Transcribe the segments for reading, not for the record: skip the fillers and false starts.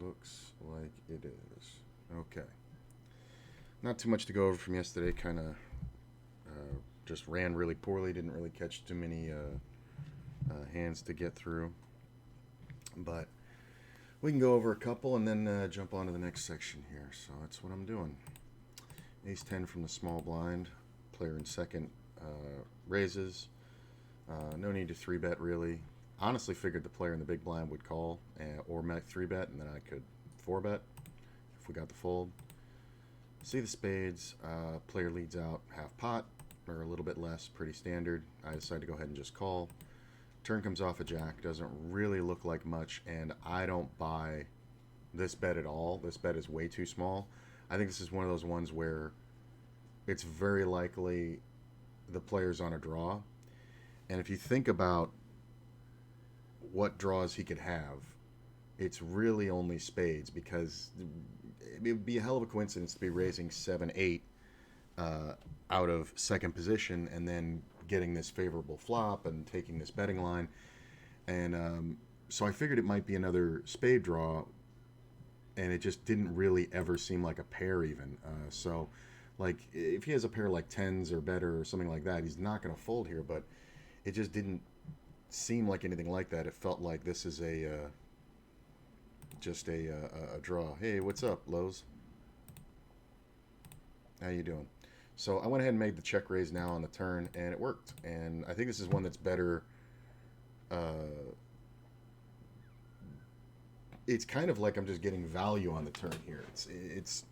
Looks like it is. Okay. Not too much to go over from yesterday. Kind of just ran really poorly. Didn't really catch too many hands to get through. But we can go over a couple and then jump on to the next section here. So that's what I'm doing. Ace 10 from the small blind. Player in second raises. No need to 3-bet really. Honestly figured the player in the big blind would call or make 3-bet, and then I could 4-bet if we got the fold. See the spades. Player leads out half pot, or a little bit less, pretty standard. I decide to go ahead and just call. Turn comes off a jack. Doesn't really look like much, and I don't buy this bet at all. This bet is way too small. I think this is one of those ones where it's very likely the player's on a draw. And if you think about what draws he could have, it's really only spades, because it would be a hell of a coincidence to be raising 7-8 out of second position and then getting this favorable flop and taking this betting line. And so I figured it might be another spade draw, and it just didn't really ever seem like a pair even. So like if he has a pair like tens or better or something like that, he's not going to fold here, but it just didn't seem like anything like that. It felt like this is just a draw. Hey, what's up, Lowe's? How you doing? So I went ahead and made the check raise now on the turn, and it worked. And I think this is one that's better. It's kind of like I'm just getting value on the turn here. It's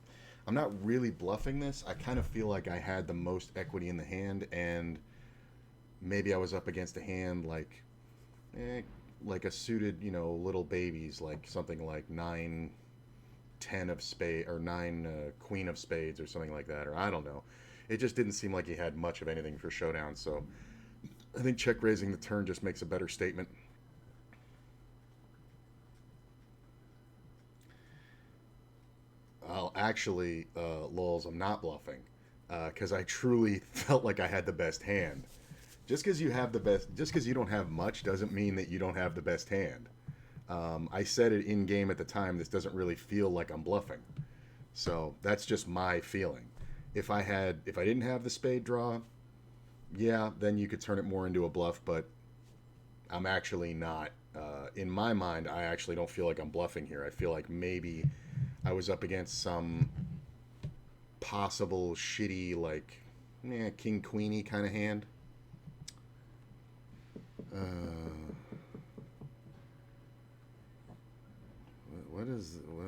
I'm not really bluffing this. I kind of feel like I had the most equity in the hand, and maybe I was up against a hand like a suited, little babies, like something like 9-10 of spade, or 9 queen of spades or something like that, or I don't know. It just didn't seem like he had much of anything for showdown, so I think check raising the turn just makes a better statement. I'll actually, lols, I'm not bluffing, because I truly felt like I had the best hand. Just because you don't have much doesn't mean that you don't have the best hand. I said it in game at the time. This doesn't really feel like I'm bluffing, so that's just my feeling. If I didn't have the spade draw, yeah, then you could turn it more into a bluff. But I'm actually not. In my mind, I actually don't feel like I'm bluffing here. I feel like maybe I was up against some possible shitty, like, king queeny kind of hand. What is what?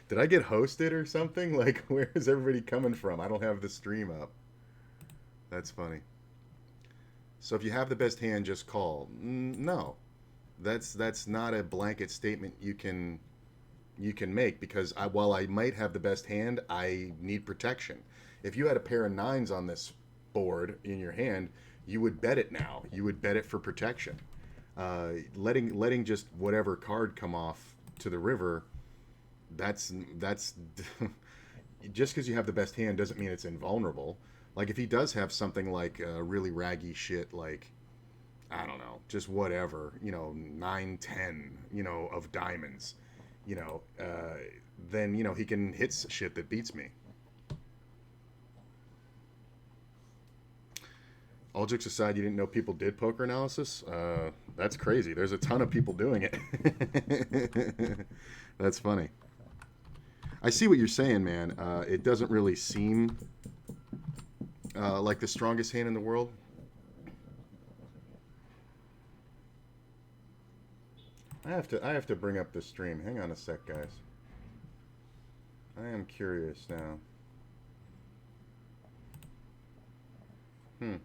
Did I get hosted or something? Like, where is everybody coming from? I don't have the stream up. That's funny. So if you have the best hand, just call. No, that's not a blanket statement you can make, because while I might have the best hand, I need protection. If you had a pair of nines on this board in your hand, you would bet it now. You would bet it for protection. Letting just whatever card come off to the river, that's just because you have the best hand doesn't mean it's invulnerable. Like if he does have something like really raggy shit, like I don't know, just whatever, 9-10, of diamonds, then he can hit shit that beats me. All jokes aside, you didn't know people did poker analysis? That's crazy. There's a ton of people doing it. That's funny. I see what you're saying, man. It doesn't really seem like the strongest hand in the world. I have to bring up the stream. Hang on a sec, guys. I am curious now. Hmm.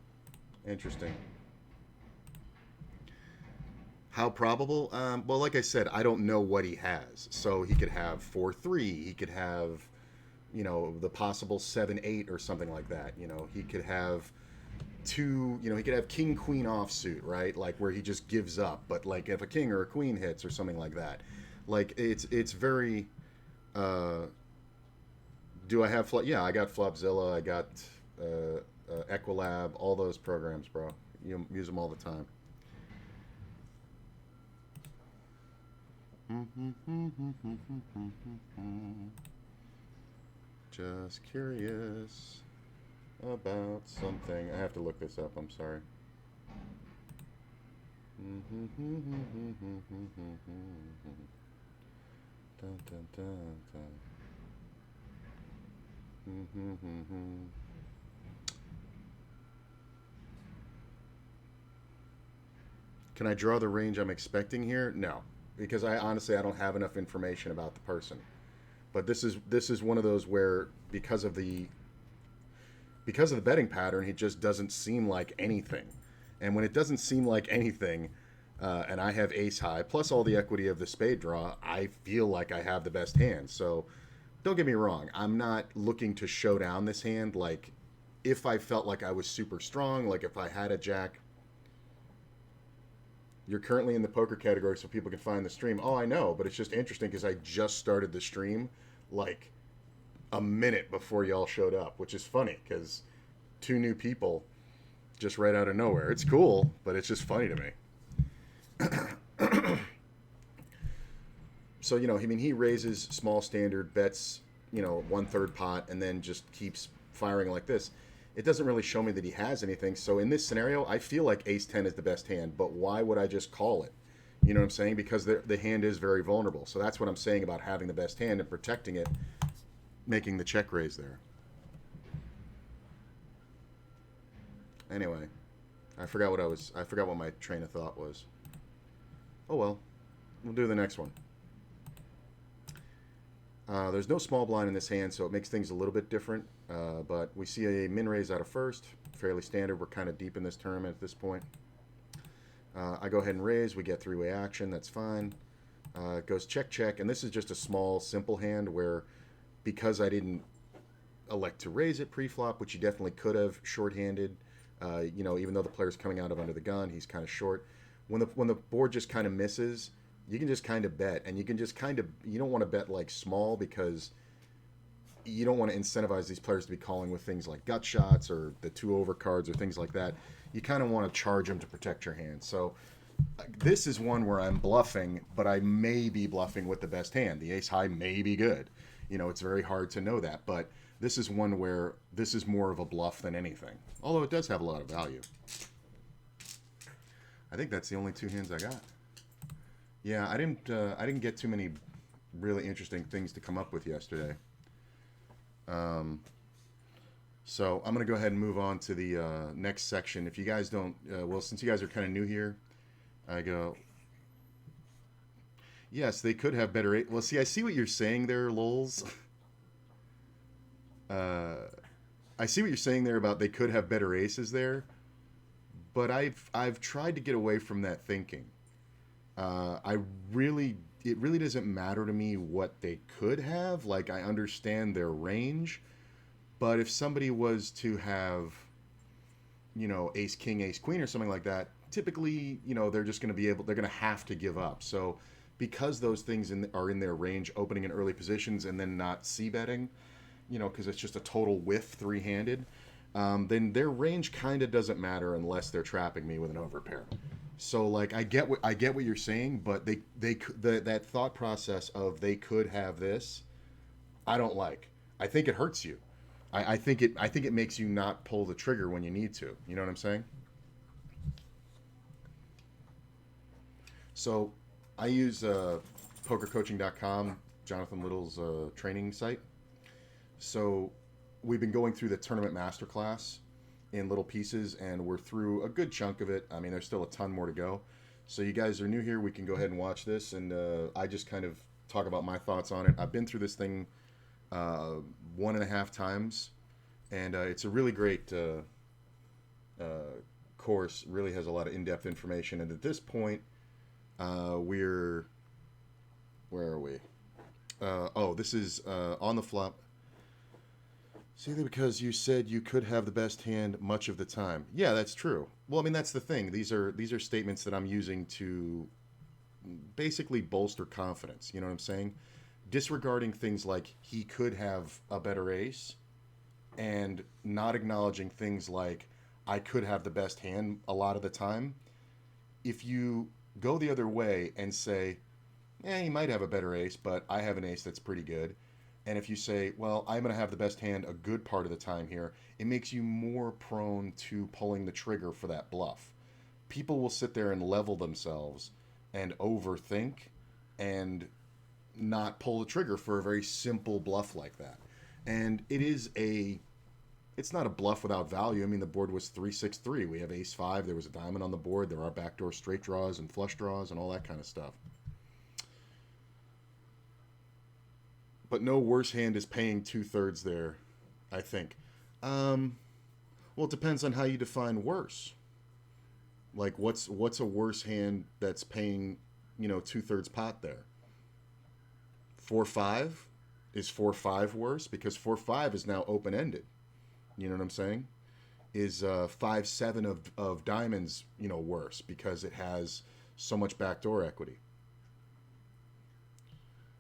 Interesting. How probable? Well, like I said, I don't know what he has. So he could have 4-3. He could have, the possible 7-8 or something like that. He could have two. He could have king queen offsuit, right? Like where he just gives up. But like if a king or a queen hits or something like that, like it's very. Do I have flop? Yeah, I got Flopzilla. I got Equilab. All those programs, bro. use them all the time. Just curious about something. I have to look this up. I'm sorry. Dun, dun, dun, dun. Can I draw the range I'm expecting here? No, because I honestly I don't have enough information about the person. But this is one of those where because of the betting pattern, he just doesn't seem like anything. And when it doesn't seem like anything, and I have ace high plus all the equity of the spade draw, I feel like I have the best hand. So don't get me wrong, I'm not looking to show down this hand. Like if I felt like I was super strong, like if I had a jack. You're currently in the poker category so people can find the stream. Oh, I know, but it's just interesting because I just started the stream like a minute before y'all showed up, which is funny because 2 new people just right out of nowhere. It's cool, but it's just funny to me. So, I mean, he raises small standard, bets, 1/3 pot, and then just keeps firing like this. It doesn't really show me that he has anything. So in this scenario, I feel like ace 10 is the best hand, but why would I just call it? You know what I'm saying? Because the hand is very vulnerable. So that's what I'm saying about having the best hand and protecting it, making the check raise there. Anyway, I forgot what my train of thought was. Oh well, we'll do the next one. There's no small blind in this hand, so it makes things a little bit different. But we see a min raise out of first, fairly standard. We're kind of deep in this tournament at this point. I go ahead and raise. We get three-way action. That's fine. It goes check, check. And this is just a small, simple hand where because I didn't elect to raise it pre-flop, which you definitely could have short-handed, even though the player's coming out of under the gun, he's kind of short. When the board just kind of misses, you can just kind of bet. And you can just you don't want to bet like small because you don't want to incentivize these players to be calling with things like gut shots or the 2-over cards or things like that. You kind of want to charge them to protect your hand. So this is one where I'm bluffing, but I may be bluffing with the best hand. The ace high may be good. It's very hard to know that, but this is one where this is more of a bluff than anything. Although it does have a lot of value. I think that's the only 2 hands I got. Yeah, I didn't get too many really interesting things to come up with yesterday. So I'm going to go ahead and move on to the next section. If you guys don't, since you guys are kind of new here, I go, yes, they could have better. Well, see, I see what you're saying there, Lols. I see what you're saying there about they could have better aces there, but I've tried to get away from that thinking. It really doesn't matter to me what they could have. Like, I understand their range, but if somebody was to have, ace king, ace queen, or something like that, typically, they're just going to they're going to have to give up. So because those things are in their range, opening in early positions and then not c-betting, because it's just a total whiff three-handed, then their range kind of doesn't matter unless they're trapping me with an overpair. So like I get what you're saying, but that thought process of they could have this, I don't like. I think it hurts you. I think it makes you not pull the trigger when you need to. You know what I'm saying? So I use pokercoaching.com, Jonathan Little's training site. So we've been going through the tournament masterclass in little pieces, and we're through a good chunk of it. I mean, there's still a ton more to go. So you guys are new here, we can go ahead and watch this, and I just kind of talk about my thoughts on it. I've been through this thing 1.5 times, and it's a really great course. Really has a lot of in-depth information, and at this point, where are we? This is on the flop. See, because you said you could have the best hand much of the time. Yeah, that's true. Well, I mean, that's the thing. These are statements that I'm using to basically bolster confidence. You know what I'm saying? Disregarding things like he could have a better ace, and not acknowledging things like I could have the best hand a lot of the time. If you go the other way and say, yeah, he might have a better ace, but I have an ace that's pretty good. And if you say, well, I'm going to have the best hand a good part of the time here, it makes you more prone to pulling the trigger for that bluff. People will sit there and level themselves and overthink and not pull the trigger for a very simple bluff like that. And it's not a bluff without value. I mean, the board was 3-6-3. We have ace 5. There was a diamond on the board. There are backdoor straight draws and flush draws and all that kind of stuff. But no worse hand is paying 2/3 there, I think. Well, it depends on how you define worse. Like, what's a worse hand that's paying, 2/3 pot there? 4-5? Is 4-5 worse? Because 4-5 is now open ended. You know what I'm saying? Is 5-7 of diamonds, worse because it has so much backdoor equity?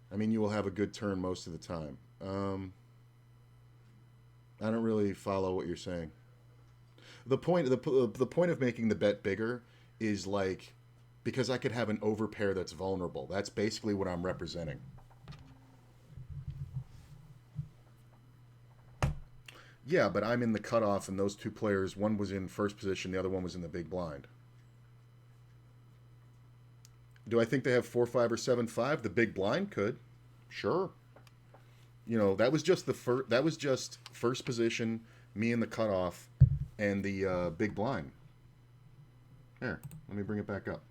I mean, you will have a good turn most of the time. I don't really follow what you're saying. The point of making the bet bigger is like because I could have an overpair that's vulnerable. That's basically what I'm representing. Yeah, but I'm in the cutoff, and those two players, one was in first position, the other one was in the big blind. Do I think they have 4-5 or 7-5? The big blind could, sure. That was just first position, me in the cutoff, and the big blind. Here, let me bring it back up.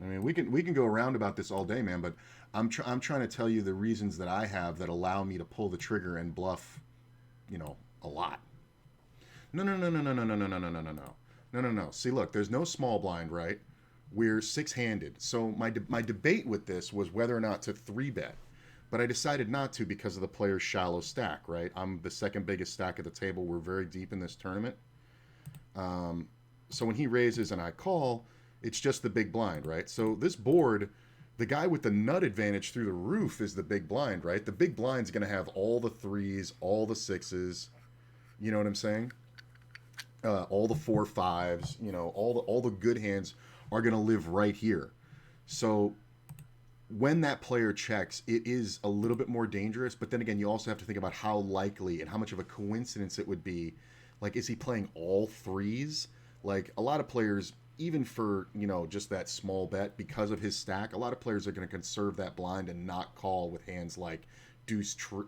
I mean, we can go around about this all day, man. But I'm trying to tell you the reasons that I have that allow me to pull the trigger and bluff, a lot. No, no, no, no, no, no, no, no, no, no, no, no, no, no, no, no. See, look, there's no small blind, right? We're six-handed. So my debate with this was whether or not to 3-bet, but I decided not to because of the player's shallow stack, right? I'm the second biggest stack at the table. We're very deep in this tournament. So when he raises and I call, it's just the big blind, right? So this board, the guy with the nut advantage through the roof is the big blind, right? The big blind's going to have all the 3s, all the 6s. You know what I'm saying? All the 4-5s. All the good hands are going to live right here. So when that player checks, it is a little bit more dangerous. But then again, you also have to think about how likely and how much of a coincidence it would be. Like, is he playing all 3s? Like, a lot of players, even for, just that small bet, because of his stack, a lot of players are going to conserve that blind and not call with hands like deuce 3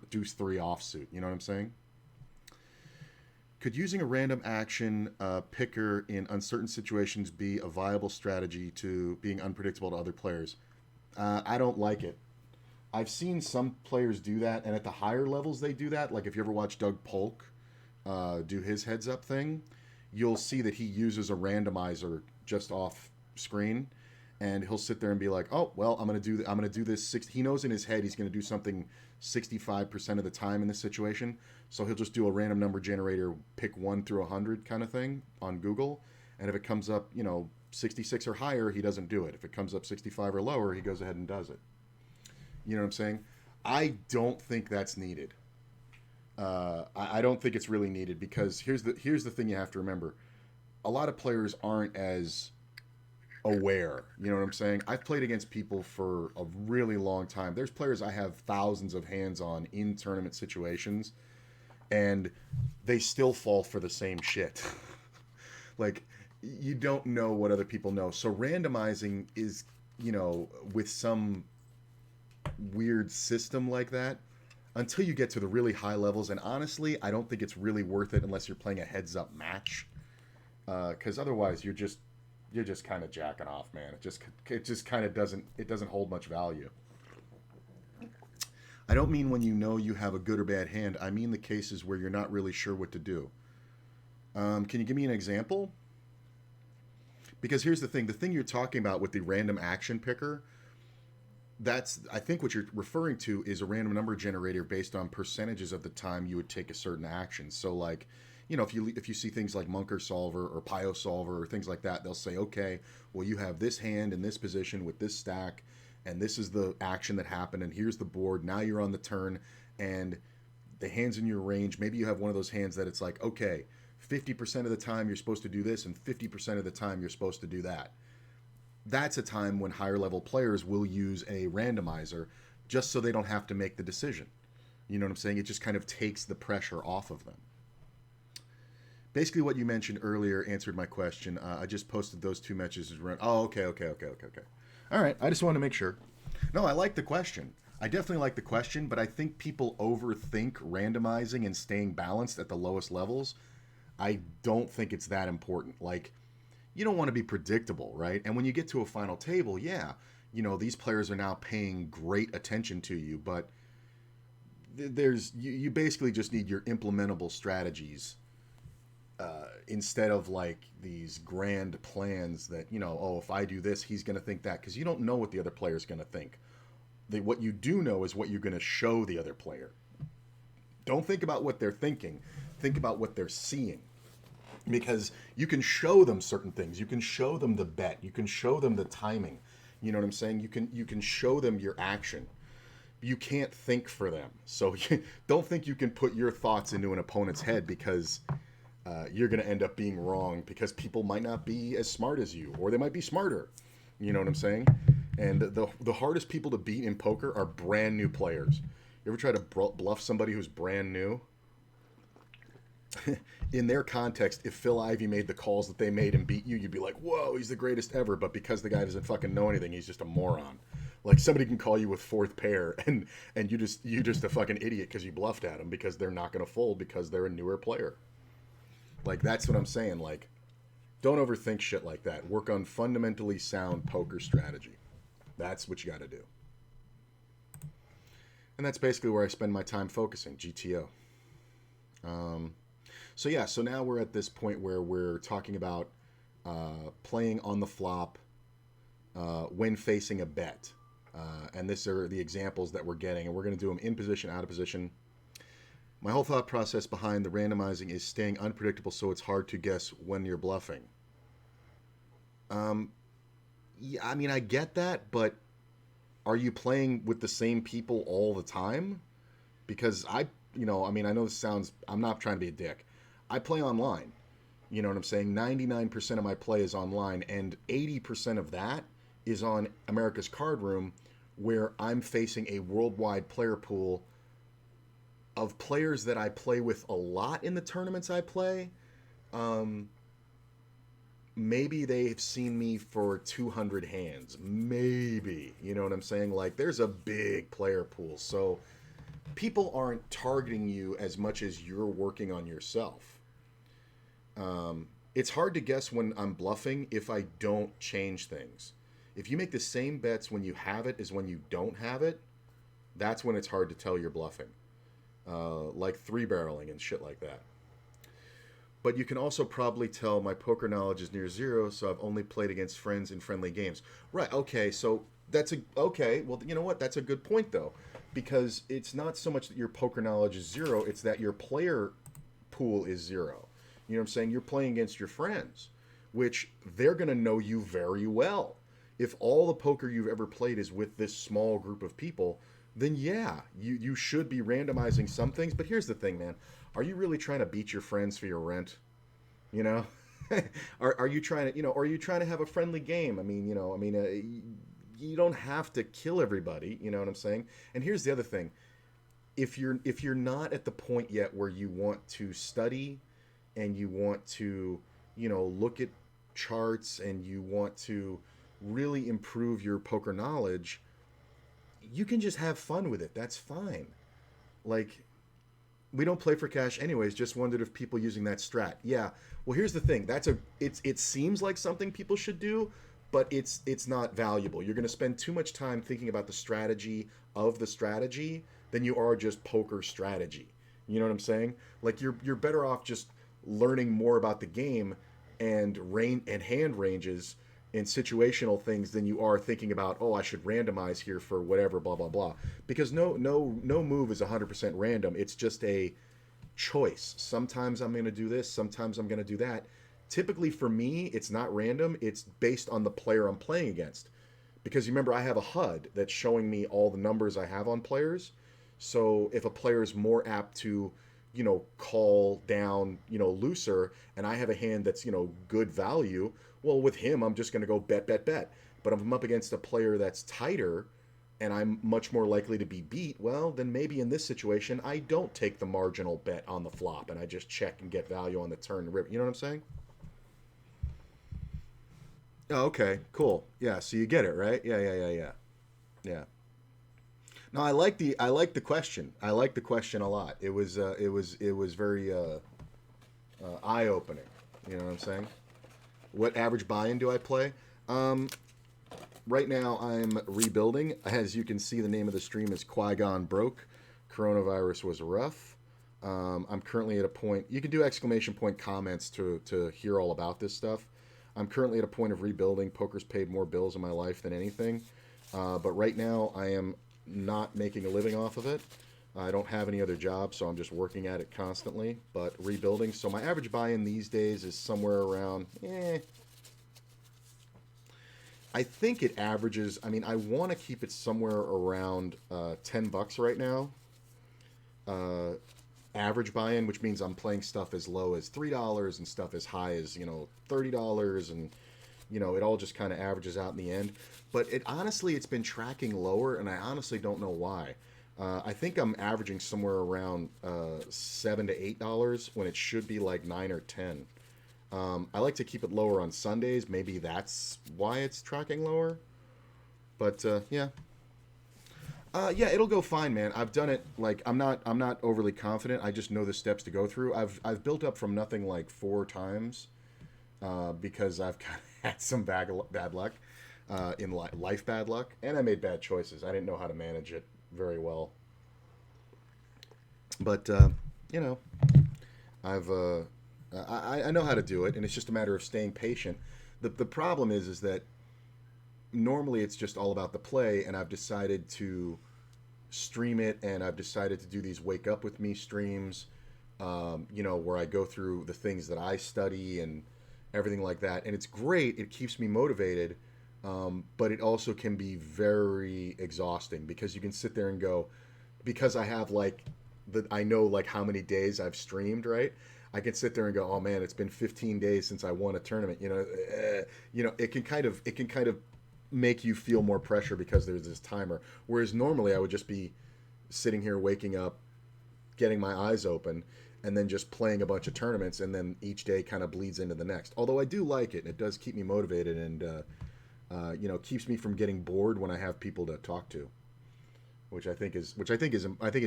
offsuit. You know what I'm saying? Could using a random action picker in uncertain situations be a viable strategy to being unpredictable to other players? I don't like it. I've seen some players do that, and at the higher levels they do that. Like if you ever watch Doug Polk do his heads up thing, you'll see that he uses a randomizer just off screen, and he'll sit there and be like, "Oh, well, I'm gonna do this." He knows in his head he's gonna do something 65% of the time in this situation, so he'll just do a random number generator, pick 1 through 100 kind of thing on Google, and if it comes up, 66 or higher, he doesn't do it. If it comes up 65 or lower, he goes ahead and does it. You know what I'm saying? I don't think that's needed. I don't think it's really needed because here's the thing you have to remember. A lot of players aren't as aware. You know what I'm saying? I've played against people for a really long time. There's players I have thousands of hands on in tournament situations, and they still fall for the same shit. Like, you don't know what other people know. So randomizing is, with some weird system like that, until you get to the really high levels. And honestly, I don't think it's really worth it unless you're playing a heads-up match, because otherwise you're just kind of jacking off, man. It just kind of doesn't hold much value. I don't mean when you have a good or bad hand. I mean the cases where you're not really sure what to do. Can you give me an example? Because here's the thing you're talking about with the random action picker, I think what you're referring to is a random number generator based on percentages of the time you would take a certain action. So like, if you see things like Munker Solver or Pio Solver or things like that, they'll say, okay, well, you have this hand in this position with this stack, and this is the action that happened, and here's the board. Now you're on the turn, and the hands in your range. Maybe you have one of those hands that it's like, okay, 50% of the time you're supposed to do this and 50% of the time you're supposed to do that. That's a time when higher level players will use a randomizer just so they don't have to make the decision. You know what I'm saying? It just kind of takes the pressure off of them. Basically, what you mentioned earlier answered my question. I just posted those two messages. Oh, okay. All right. I just wanted to make sure. No, I like the question. I definitely like the question, but I think people overthink randomizing and staying balanced at the lowest levels. I don't think it's that important. Like, you don't want to be predictable, right? And when you get to a final table, yeah, these players are now paying great attention to you, but you basically just need your implementable strategies instead of like these grand plans that, oh, if I do this, he's going to think that, because you don't know what the other player is going to think. What you do know is what you're going to show the other player. Don't think about what they're thinking. Think about what they're seeing. Because you can show them certain things. You can show them the bet. You can show them the timing. You know what I'm saying? You can show them your action. You can't think for them. So don't think you can put your thoughts into an opponent's head, because you're going to end up being wrong, because people might not be as smart as you, or they might be smarter. You know what I'm saying? And the hardest people to beat in poker are brand new players. You ever try to bluff somebody who's brand new? In their context, if Phil Ivey made the calls that they made and beat you, you'd be like, whoa, he's the greatest ever. But because the guy doesn't fucking know anything, he's just a moron. Like, somebody can call you with fourth pair, and you just a fucking idiot because you bluffed at them, because they're not going to fold because they're a newer player. Like, that's what I'm saying. Like, don't overthink shit like that. Work on fundamentally sound poker strategy. That's what you got to do. And that's basically where I spend my time focusing, GTO. So now we're at this point where we're talking about playing on the flop when facing a bet. And these are the examples that we're getting, and we're going to do them in position, out of position. My whole thought process behind the randomizing is staying unpredictable so it's hard to guess when you're bluffing. Yeah, I mean, I get that, but are you playing with the same people all the time? Because I know this sounds, I'm not trying to be a dick. I play online. You know what I'm saying? 99% of my play is online, and 80% of that is on America's Card Room, where I'm facing a worldwide player pool of players that I play with a lot in the tournaments I play. Maybe they've seen me for 200 hands. Maybe. You know what I'm saying? Like, there's a big player pool. So people aren't targeting you as much as you're working on yourself. It's hard to guess when I'm bluffing if I don't change things. If you make the same bets when you have it as when you don't have it, that's when it's hard to tell you're bluffing. Like three-barreling and shit like that. But you can also probably tell my poker knowledge is near zero, so I've only played against friends in friendly games. Right, okay, so well, you know what? That's a good point, though. Because it's not so much that your poker knowledge is zero, it's that your player pool is zero. You know what I'm saying? You're playing against your friends, which they're going to know you very well. If all the poker you've ever played is with this small group of people, then yeah, you should be randomizing some things. But here's the thing, man. Are you really trying to beat your friends for your rent? You know? are you trying to, are you trying to have a friendly game? You don't have to kill everybody, you know what I'm saying? And here's the other thing. If you're not at the point yet where you want to study and you want to, look at charts and you want to really improve your poker knowledge, you can just have fun with it. That's fine. Like, we don't play for cash anyways. Just wondered if people using that strat. Yeah. Well, here's the thing. It seems like something people should do, but it's not valuable. You're going to spend too much time thinking about the strategy of the strategy than you are just poker strategy. You know what I'm saying? Like, you're better off just learning more about the game and hand ranges and situational things than you are thinking about, oh, I should randomize here for whatever, blah, blah, blah. Because no move is 100% random. It's just a choice. Sometimes I'm going to do this. Sometimes I'm going to do that. Typically for me, it's not random. It's based on the player I'm playing against. Because remember, I have a HUD that's showing me all the numbers I have on players. So if a player is more apt to, call down, looser, and I have a hand that's, good value, well, with him, I'm just going to go bet, bet, bet. But if I'm up against a player that's tighter and I'm much more likely to be beat, well, then maybe in this situation, I don't take the marginal bet on the flop and I just check and get value on the turn. You know what I'm saying? Oh, okay, cool. Yeah, so you get it, right? Yeah, yeah, yeah, yeah. Yeah. No, I like the question. I like the question a lot. It was very eye opening. You know what I'm saying? What average buy-in do I play? Um, right now I'm rebuilding. As you can see, the name of the stream is Qui-Gon Broke. Coronavirus was rough. I'm currently at a point. You can do exclamation point comments to hear all about this stuff. I'm currently at a point of rebuilding. Poker's paid more bills in my life than anything. But right now, I am not making a living off of it. I don't have any other job, so I'm just working at it constantly, but rebuilding. So my average buy-in these days is somewhere around, I think it averages, I mean, I want to keep it somewhere around $10 right now. Uh, Average buy-in, which means I'm playing stuff as low as $3 and stuff as high as, $30, and it all just kind of averages out in the end. But it's been tracking lower, and I honestly don't know why. I think I'm averaging somewhere around $7 to $8 when it should be like 9 or 10. I like to keep it lower on Sundays. Maybe that's why it's tracking lower. But yeah, yeah, it'll go fine, man. I've done it. Like I'm not overly confident. I just know the steps to go through. I've built up from nothing like 4 times because I've kind of had some bad luck in life, bad luck, and I made bad choices. I didn't know how to manage it very well. But you know, I've I know how to do it, and it's just a matter of staying patient. The problem is that normally it's just all about the play, and I've decided to stream it, and I've decided to do these wake up with me streams, where I go through the things that I study and everything like that. And it's great. It keeps me motivated, but it also can be very exhausting because you can sit there and go, because I have I know like how many days I've streamed, right? I can sit there and go, oh man, it's been 15 days since I won a tournament. It can kind of make you feel more pressure because there's this timer. Whereas normally I would just be sitting here waking up, getting my eyes open, and then just playing a bunch of tournaments, and then each day kind of bleeds into the next. Although I do like it, and it does keep me motivated, and keeps me from getting bored when I have people to talk to, which I think is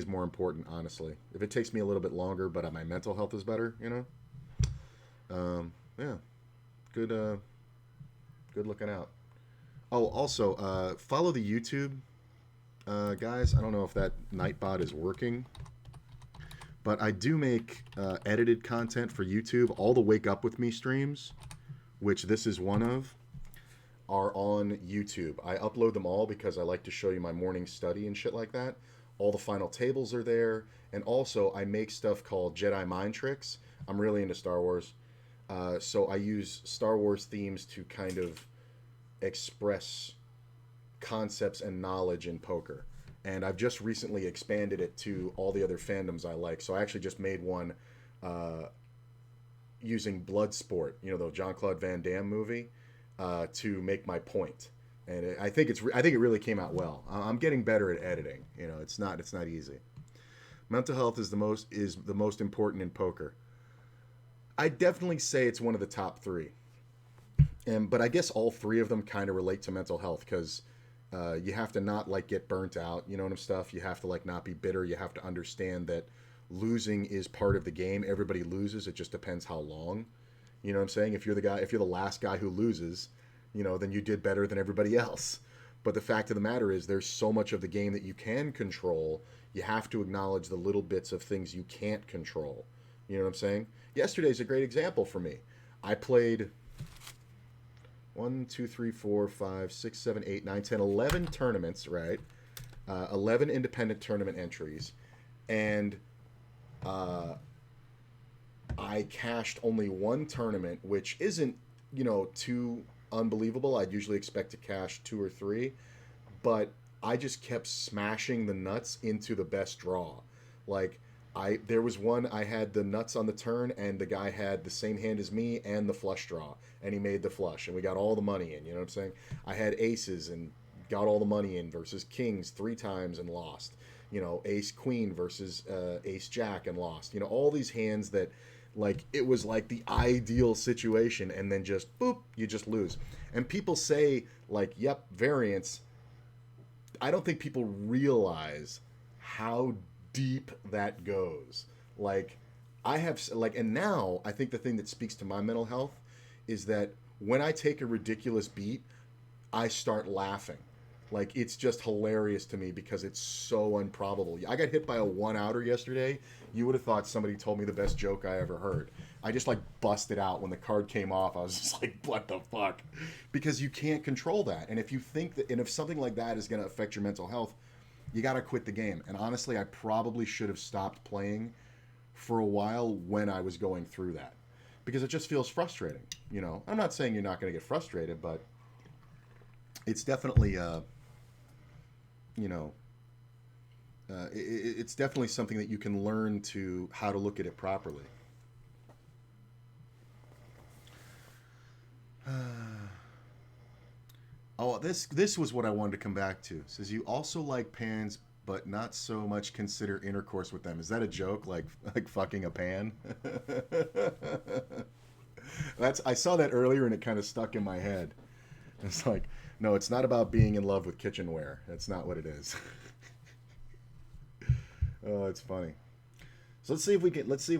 more important, honestly. If it takes me a little bit longer, but my mental health is better, yeah, good good looking out. Oh, also, follow the YouTube guys. I don't know if that Nightbot is working, but I do make edited content for YouTube. All the Wake Up With Me streams, which this is one of, are on YouTube. I upload them all because I like to show you my morning study and shit like that. All the final tables are there. And also, I make stuff called Jedi Mind Tricks. I'm really into Star Wars. So I use Star Wars themes to kind of express concepts and knowledge in poker. And I've just recently expanded it to all the other fandoms I like. So I actually just made one using Bloodsport, the Jean-Claude Van Damme movie, to make my point. And I think it really came out well. I'm getting better at editing. It's not easy. Mental health is the most important in poker. I definitely say it's one of the top three. But I guess all three of them kind of relate to mental health because you have to not get burnt out, and stuff. You have to not be bitter. You have to understand that losing is part of the game. Everybody loses. It just depends how long. You know what I'm saying? If you're the last guy who loses, then you did better than everybody else. But the fact of the matter is there's so much of the game that you can control. You have to acknowledge the little bits of things you can't control. You know what I'm saying? Yesterday's a great example for me. I played 1, 2, 3, 4, 5, 6, 7, 8, 9, 10, 11 tournaments, right? 11 independent tournament entries. And I cashed only one tournament, which isn't, too unbelievable. I'd usually expect to cash two or three. But I just kept smashing the nuts into the best draw. Like, there was one, I had the nuts on the turn, and the guy had the same hand as me and the flush draw, and he made the flush, and we got all the money in. You know what I'm saying? I had aces and got all the money in versus kings 3 times and lost. You know, ace queen versus ace jack and lost. You know, all these hands that, like, it was like the ideal situation, and then just boop, you just lose. And people say, like, yep, variance. I don't think people realize how deep that goes. Like, I have, like, and now I think the thing that speaks to my mental health is that when I take a ridiculous beat, I start laughing. Like, it's just hilarious to me because it's so improbable. I got hit by a 1-outer yesterday. You would have thought somebody told me the best joke I ever heard. I just, like, busted out when the card came off. I was just like, what the fuck? Because you can't control that. And if you think that, and if something like that is going to affect your mental health, you got to quit the game. And honestly, I probably should have stopped playing for a while when I was going through that, because it just feels frustrating. You know, I'm not saying you're not going to get frustrated, but it's definitely, you know, it's definitely something that you can learn to how to look at it properly. Oh, this was what I wanted to come back to. It says you also like pans, but not so much consider intercourse with them. Is that a joke? Like fucking a pan? I saw that earlier and it kind of stuck in my head. It's like, no, it's not about being in love with kitchenware. That's not what it is. Oh, it's funny. So let's see if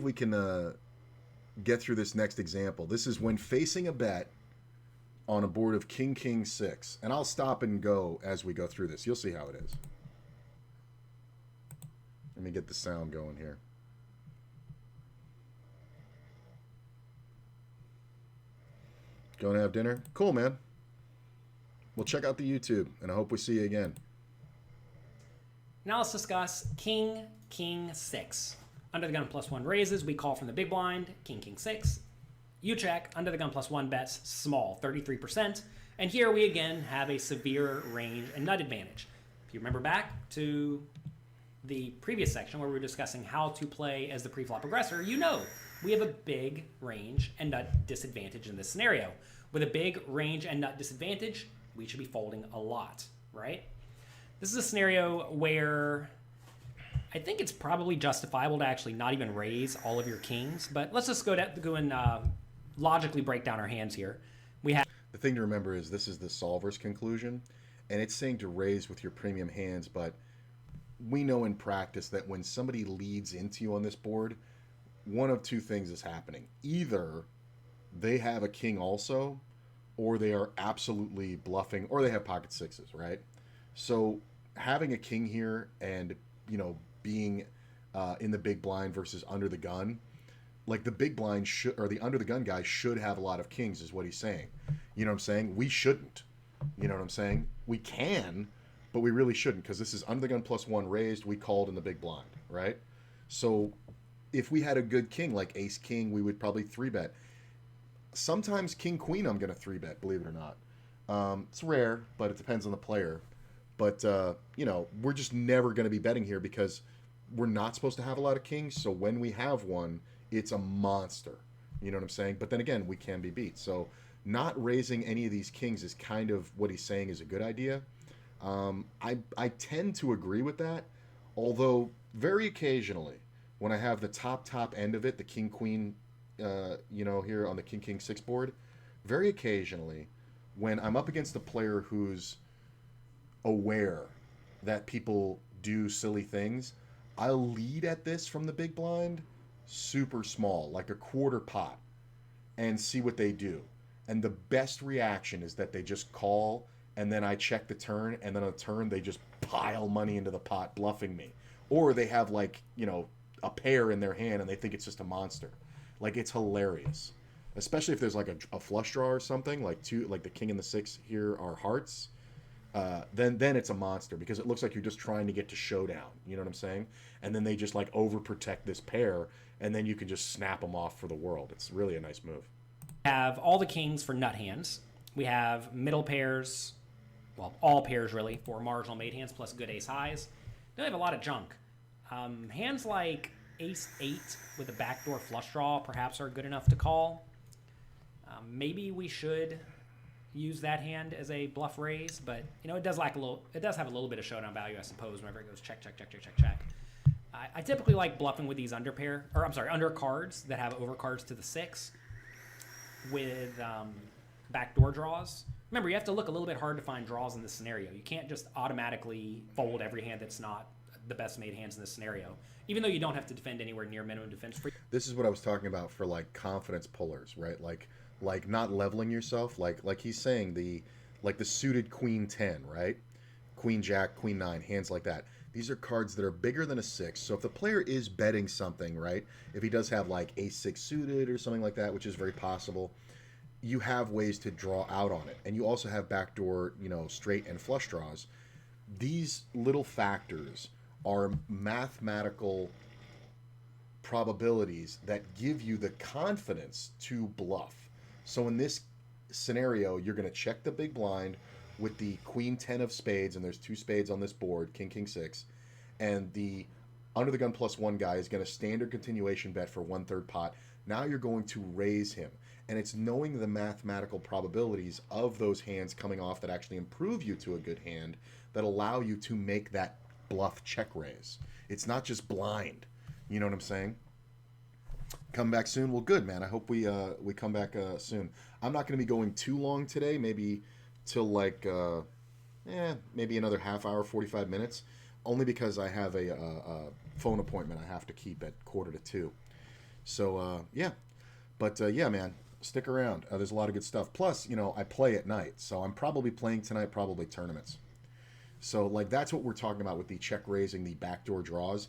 we can get through this next example. This is when facing a bet on a board of King, King, 6. And I'll stop and go as we go through this. You'll see how it is. Let me get the sound going here. Going to have dinner? Cool, man. Well, check out the YouTube, and I hope we see you again. Now let's discuss King, King, 6. Under the gun +1 raises, we call from the big blind, King, King, 6. You check, under the gun +1 bets, small, 33%. And here we again have a severe range and nut advantage. If you remember back to the previous section where we were discussing how to play as the pre-flop aggressor, you know we have a big range and nut disadvantage in this scenario. With a big range and nut disadvantage, we should be folding a lot, right? This is a scenario where I think it's probably justifiable to actually not even raise all of your kings, but let's just go and logically break down our hands here. We have the thing to remember is this is the solver's conclusion, and it's saying to raise with your premium hands, but we know in practice that when somebody leads into you on this board, one of two things is happening. Either they have a king also, or they are absolutely bluffing, or they have pocket 6s, right? So having a king here and, you know, being in the big blind versus under the gun, like the big blind should, or the under the gun guy should have a lot of kings, is what he's saying. You know what I'm saying? We shouldn't. You know what I'm saying? We can, but we really shouldn't, because this is under the gun +1 raised. We called in the big blind, right? So if we had a good king like ace king, we would probably 3-bet. Sometimes king queen I'm going to 3-bet, believe it or not. It's rare, but it depends on the player. But, you know, we're just never going to be betting here because we're not supposed to have a lot of kings. So when we have one, it's a monster. You know what I'm saying? But then again, we can be beat. So not raising any of these kings is kind of what he's saying is a good idea. I tend to agree with that, although very occasionally when I have the top end of it, the king queen, you know, here on the king king 6 board, very occasionally when I'm up against a player who's aware that people do silly things, I'll lead at this from the big blind super small, like a quarter pot, and see what they do. And the best reaction is that they just call, and then I check the turn, and then on the turn they just pile money into the pot, bluffing me. Or they have, like, you know, a pair in their hand and they think it's just a monster. Like, it's hilarious. Especially if there's like a flush draw or something, like the king and the 6 here are hearts. Then it's a monster because it looks like you're just trying to get to showdown. You know what I'm saying? And then they just like overprotect this pair, and then you can just snap them off for the world. It's really a nice move. Have all the kings for nut hands. We have middle pairs, well, all pairs really, for marginal made hands plus good ace highs. Don't have a lot of junk. Hands like ace 8 with a backdoor flush draw perhaps are good enough to call. Maybe we should use that hand as a bluff raise, but you know, it does have a little bit of showdown value, I suppose, whenever it goes check, check, check, check, check, check. I typically like bluffing with these under cards that have overcards to the 6 with backdoor draws. Remember, you have to look a little bit hard to find draws in this scenario. You can't just automatically fold every hand that's not the best made hands in this scenario, even though you don't have to defend anywhere near minimum defense free. This is what I was talking about for like confidence pullers, right? Like not leveling yourself, like he's saying, the suited queen 10, right? Queen jack, queen 9, hands like that. These are cards that are bigger than a 6. So if the player is betting something, right? If he does have like ace 6 suited or something like that, which is very possible, you have ways to draw out on it. And you also have backdoor, you know, straight and flush draws. These little factors are mathematical probabilities that give you the confidence to bluff. So in this scenario, you're going to check the big blind with the queen 10 of spades, and there's 2 spades on this board, king, king 6, and the under the gun +1 guy is going to standard continuation bet for 1/3 pot. Now you're going to raise him, and it's knowing the mathematical probabilities of those hands coming off that actually improve you to a good hand that allow you to make that bluff check raise. It's not just blind. You know what I'm saying? Come back soon. Well, good, man. I hope we come back soon. I'm not going to be going too long today. Maybe till like maybe another half hour, 45 minutes. Only because I have a phone appointment I have to keep at 1:45. So yeah, but yeah, man, stick around. There's a lot of good stuff. Plus, you know, I play at night, so I'm probably playing tonight, probably tournaments. So like that's what we're talking about with the check raising, the backdoor draws.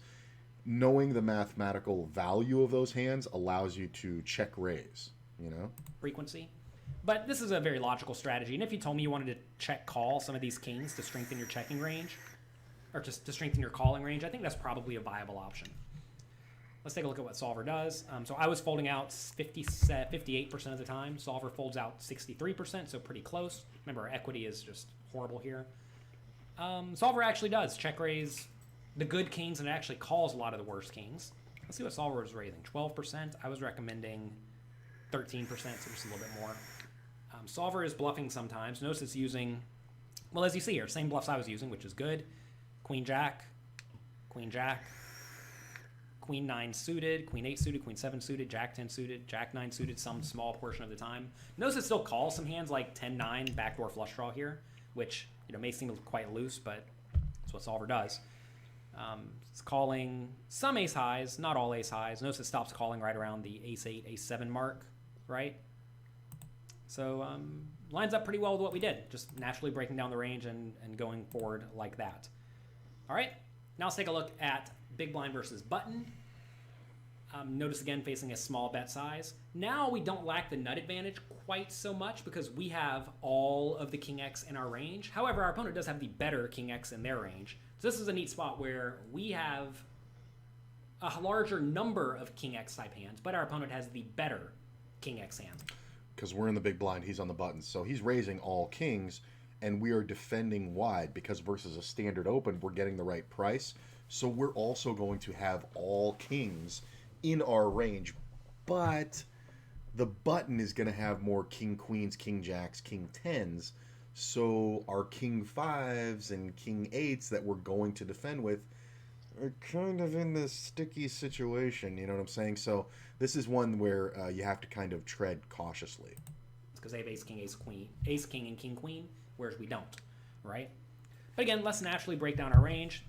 Knowing the mathematical value of those hands allows you to check raise, you know? Frequency. But this is a very logical strategy. And if you told me you wanted to check call some of these kings to strengthen your checking range, or just to strengthen your calling range, I think that's probably a viable option. Let's take a look at what solver does. So I was folding out 58% of the time. Solver folds out 63%, so pretty close. Remember, our equity is just horrible here. Solver actually does check raise the good kings, and it actually calls a lot of the worst kings. Let's see what solver was raising. 12%. I was recommending 13%, so just a little bit more. Solver is bluffing sometimes. Notice it's using, well, as you see here, same bluffs I was using, which is good. Queen jack, queen 9 suited, queen 8 suited, queen 7 suited, jack 10 suited, jack 9 suited some small portion of the time. Notice it still calls some hands like 10-9 backdoor flush draw here, which, you know, may seem quite loose, but that's what solver does. It's calling some ace highs, not all ace highs. Notice it stops calling right around the ace 8, ace 7 mark, right? So lines up pretty well with what we did, just naturally breaking down the range and going forward like that. All right, now let's take a look at big blind versus button. Notice again facing a small bet size. Now we don't lack the nut advantage quite so much because we have all of the king X in our range. However, our opponent does have the better king X in their range. So this is a neat spot where we have a larger number of king X type hands, but our opponent has the better king X hand. Because we're in the big blind, he's on the buttons. So he's raising all kings, and we are defending wide because versus a standard open, we're getting the right price. So we're also going to have all kings in our range, but the button is going to have more king queens, king jacks, king 10s. So our king 5s and king 8s that we're going to defend with are kind of in this sticky situation, you know what I'm saying? So this is one where you have to kind of tread cautiously. It's because they have ace, king, ace, queen, ace, king, and king, queen, whereas we don't, right? But again, let's naturally break down our range.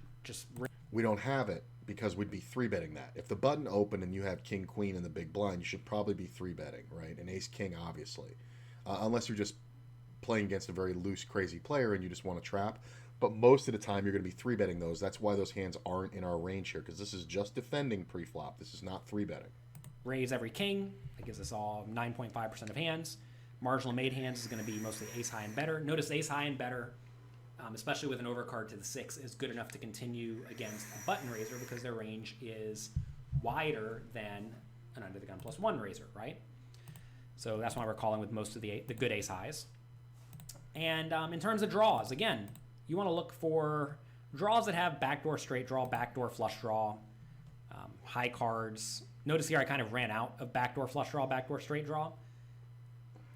We don't have it because we'd be 3-betting that. If the button open and you have king, queen in the big blind, you should probably be 3-betting, right? And ace, king, obviously. Unless you're just playing against a very loose, crazy player and you just want to trap. But most of the time, you're going to be 3-betting those. That's why those hands aren't in our range here, because this is just defending pre-flop. This is not 3-betting. Raise every king. That gives us all 9.5% of hands. Marginal made hands is going to be mostly ace high and better. Notice ace high and better, especially with an overcard to the 6, is good enough to continue against a button raiser because their range is wider than an under the gun +1 raiser, right? So that's why we're calling with most of the good ace highs. And in terms of draws, again, you want to look for draws that have backdoor straight draw, backdoor flush draw, high cards. Notice here I kind of ran out of backdoor flush draw, backdoor straight draw.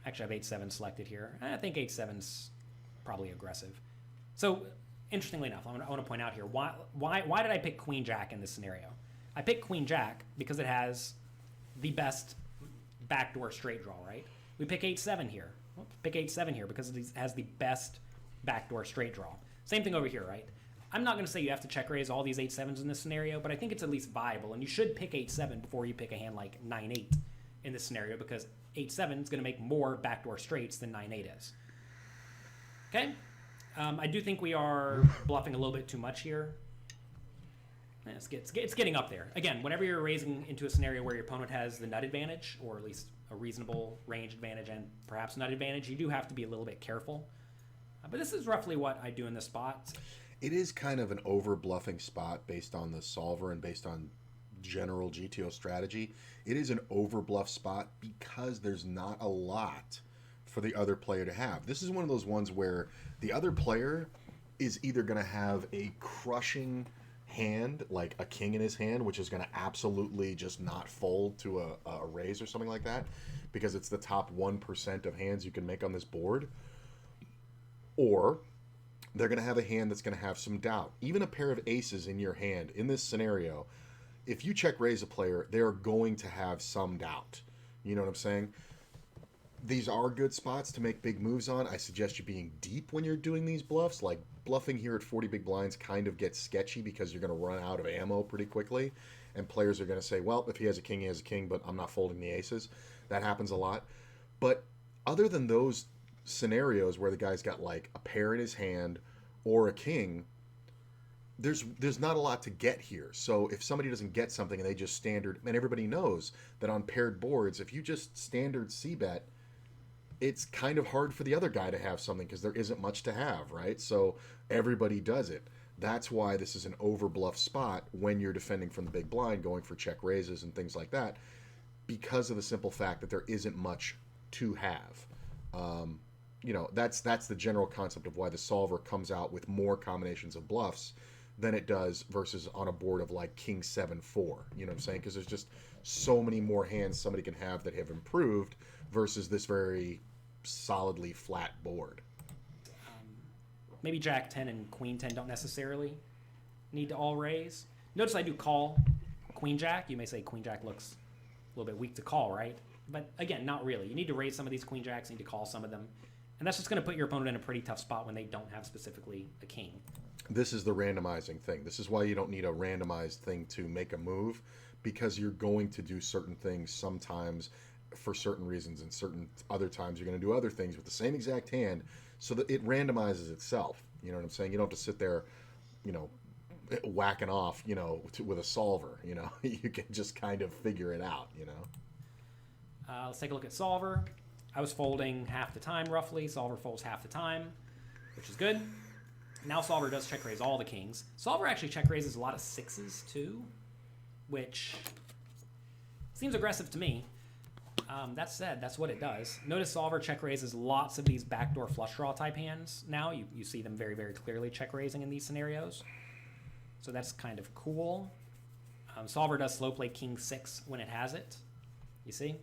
Actually, I have 8-7 selected here. I think 8-7's probably aggressive. So, interestingly enough, I want to point out here, why did I pick Queen Jack in this scenario? I picked Queen Jack because it has the best backdoor straight draw, right? We pick 8-7 here. Pick 8-7 here because it has the best backdoor straight draw. Same thing over here, right? I'm not going to say you have to check raise all these 8-7s in this scenario, but I think it's at least viable, and you should pick 8-7 before you pick a hand like 9-8 in this scenario because 8-7 is going to make more backdoor straights than 9-8 is. Okay? I do think we are bluffing a little bit too much here. It's getting up there. Again, whenever you're raising into a scenario where your opponent has the nut advantage, or at least a reasonable range advantage and perhaps nut advantage, you do have to be a little bit careful. But this is roughly what I do in this spot. It is kind of an over-bluffing spot based on the solver and based on general GTO strategy. It is an over-bluff spot because there's not a lot for the other player to have. This is one of those ones where the other player is either going to have a crushing hand, like a king in his hand, which is going to absolutely just not fold to a raise or something like that, because it's the top 1% of hands you can make on this board. Or they're going to have a hand that's going to have some doubt. Even a pair of aces in your hand, in this scenario, if you check raise a player, they're going to have some doubt. You know what I'm saying? These are good spots to make big moves on. I suggest you being deep when you're doing these bluffs. Like, bluffing here at 40 big blinds kind of gets sketchy because you're going to run out of ammo pretty quickly. And players are going to say, well, if he has a king, he has a king, but I'm not folding the aces. That happens a lot. But other than those scenarios where the guy's got like a pair in his hand or a king, there's not a lot to get here. So if somebody doesn't get something and they just standard, and everybody knows that on paired boards, if you just standard c-bet, it's kind of hard for the other guy to have something because there isn't much to have, right? So everybody does it. That's why this is an over-bluff spot when you're defending from the big blind, going for check raises and things like that, because of the simple fact that there isn't much to have. That's the general concept of why the solver comes out with more combinations of bluffs than it does versus on a board of like king 7-4. You know what I'm saying? Because there's just so many more hands somebody can have that have improved versus this very solidly flat board. Maybe Jack 10 and Queen 10 don't necessarily need to all raise. Notice I do call Queen Jack. You may say Queen Jack looks a little bit weak to call, right? But again, not really. You need to raise some of these Queen Jacks, you need to call some of them. And that's just going to put your opponent in a pretty tough spot when they don't have specifically a king. This is the randomizing thing. This is why you don't need a randomized thing to make a move, because you're going to do certain things sometimes for certain reasons, and certain other times you're going to do other things with the same exact hand, so that it randomizes itself. You know what I'm saying? You don't have to sit there, whacking off, with a solver. You can just kind of figure it out. Let's take a look at solver. I was folding half the time roughly. Solver folds half the time, which is good. Now solver does check raise all the kings. Solver actually check raises a lot of sixes too, which seems aggressive to me. That said, that's what it does. Notice solver check raises lots of these backdoor flush draw type hands now. You see them very, very clearly check raising in these scenarios. So that's kind of cool. Solver does slow play king 6 when it has it. You see?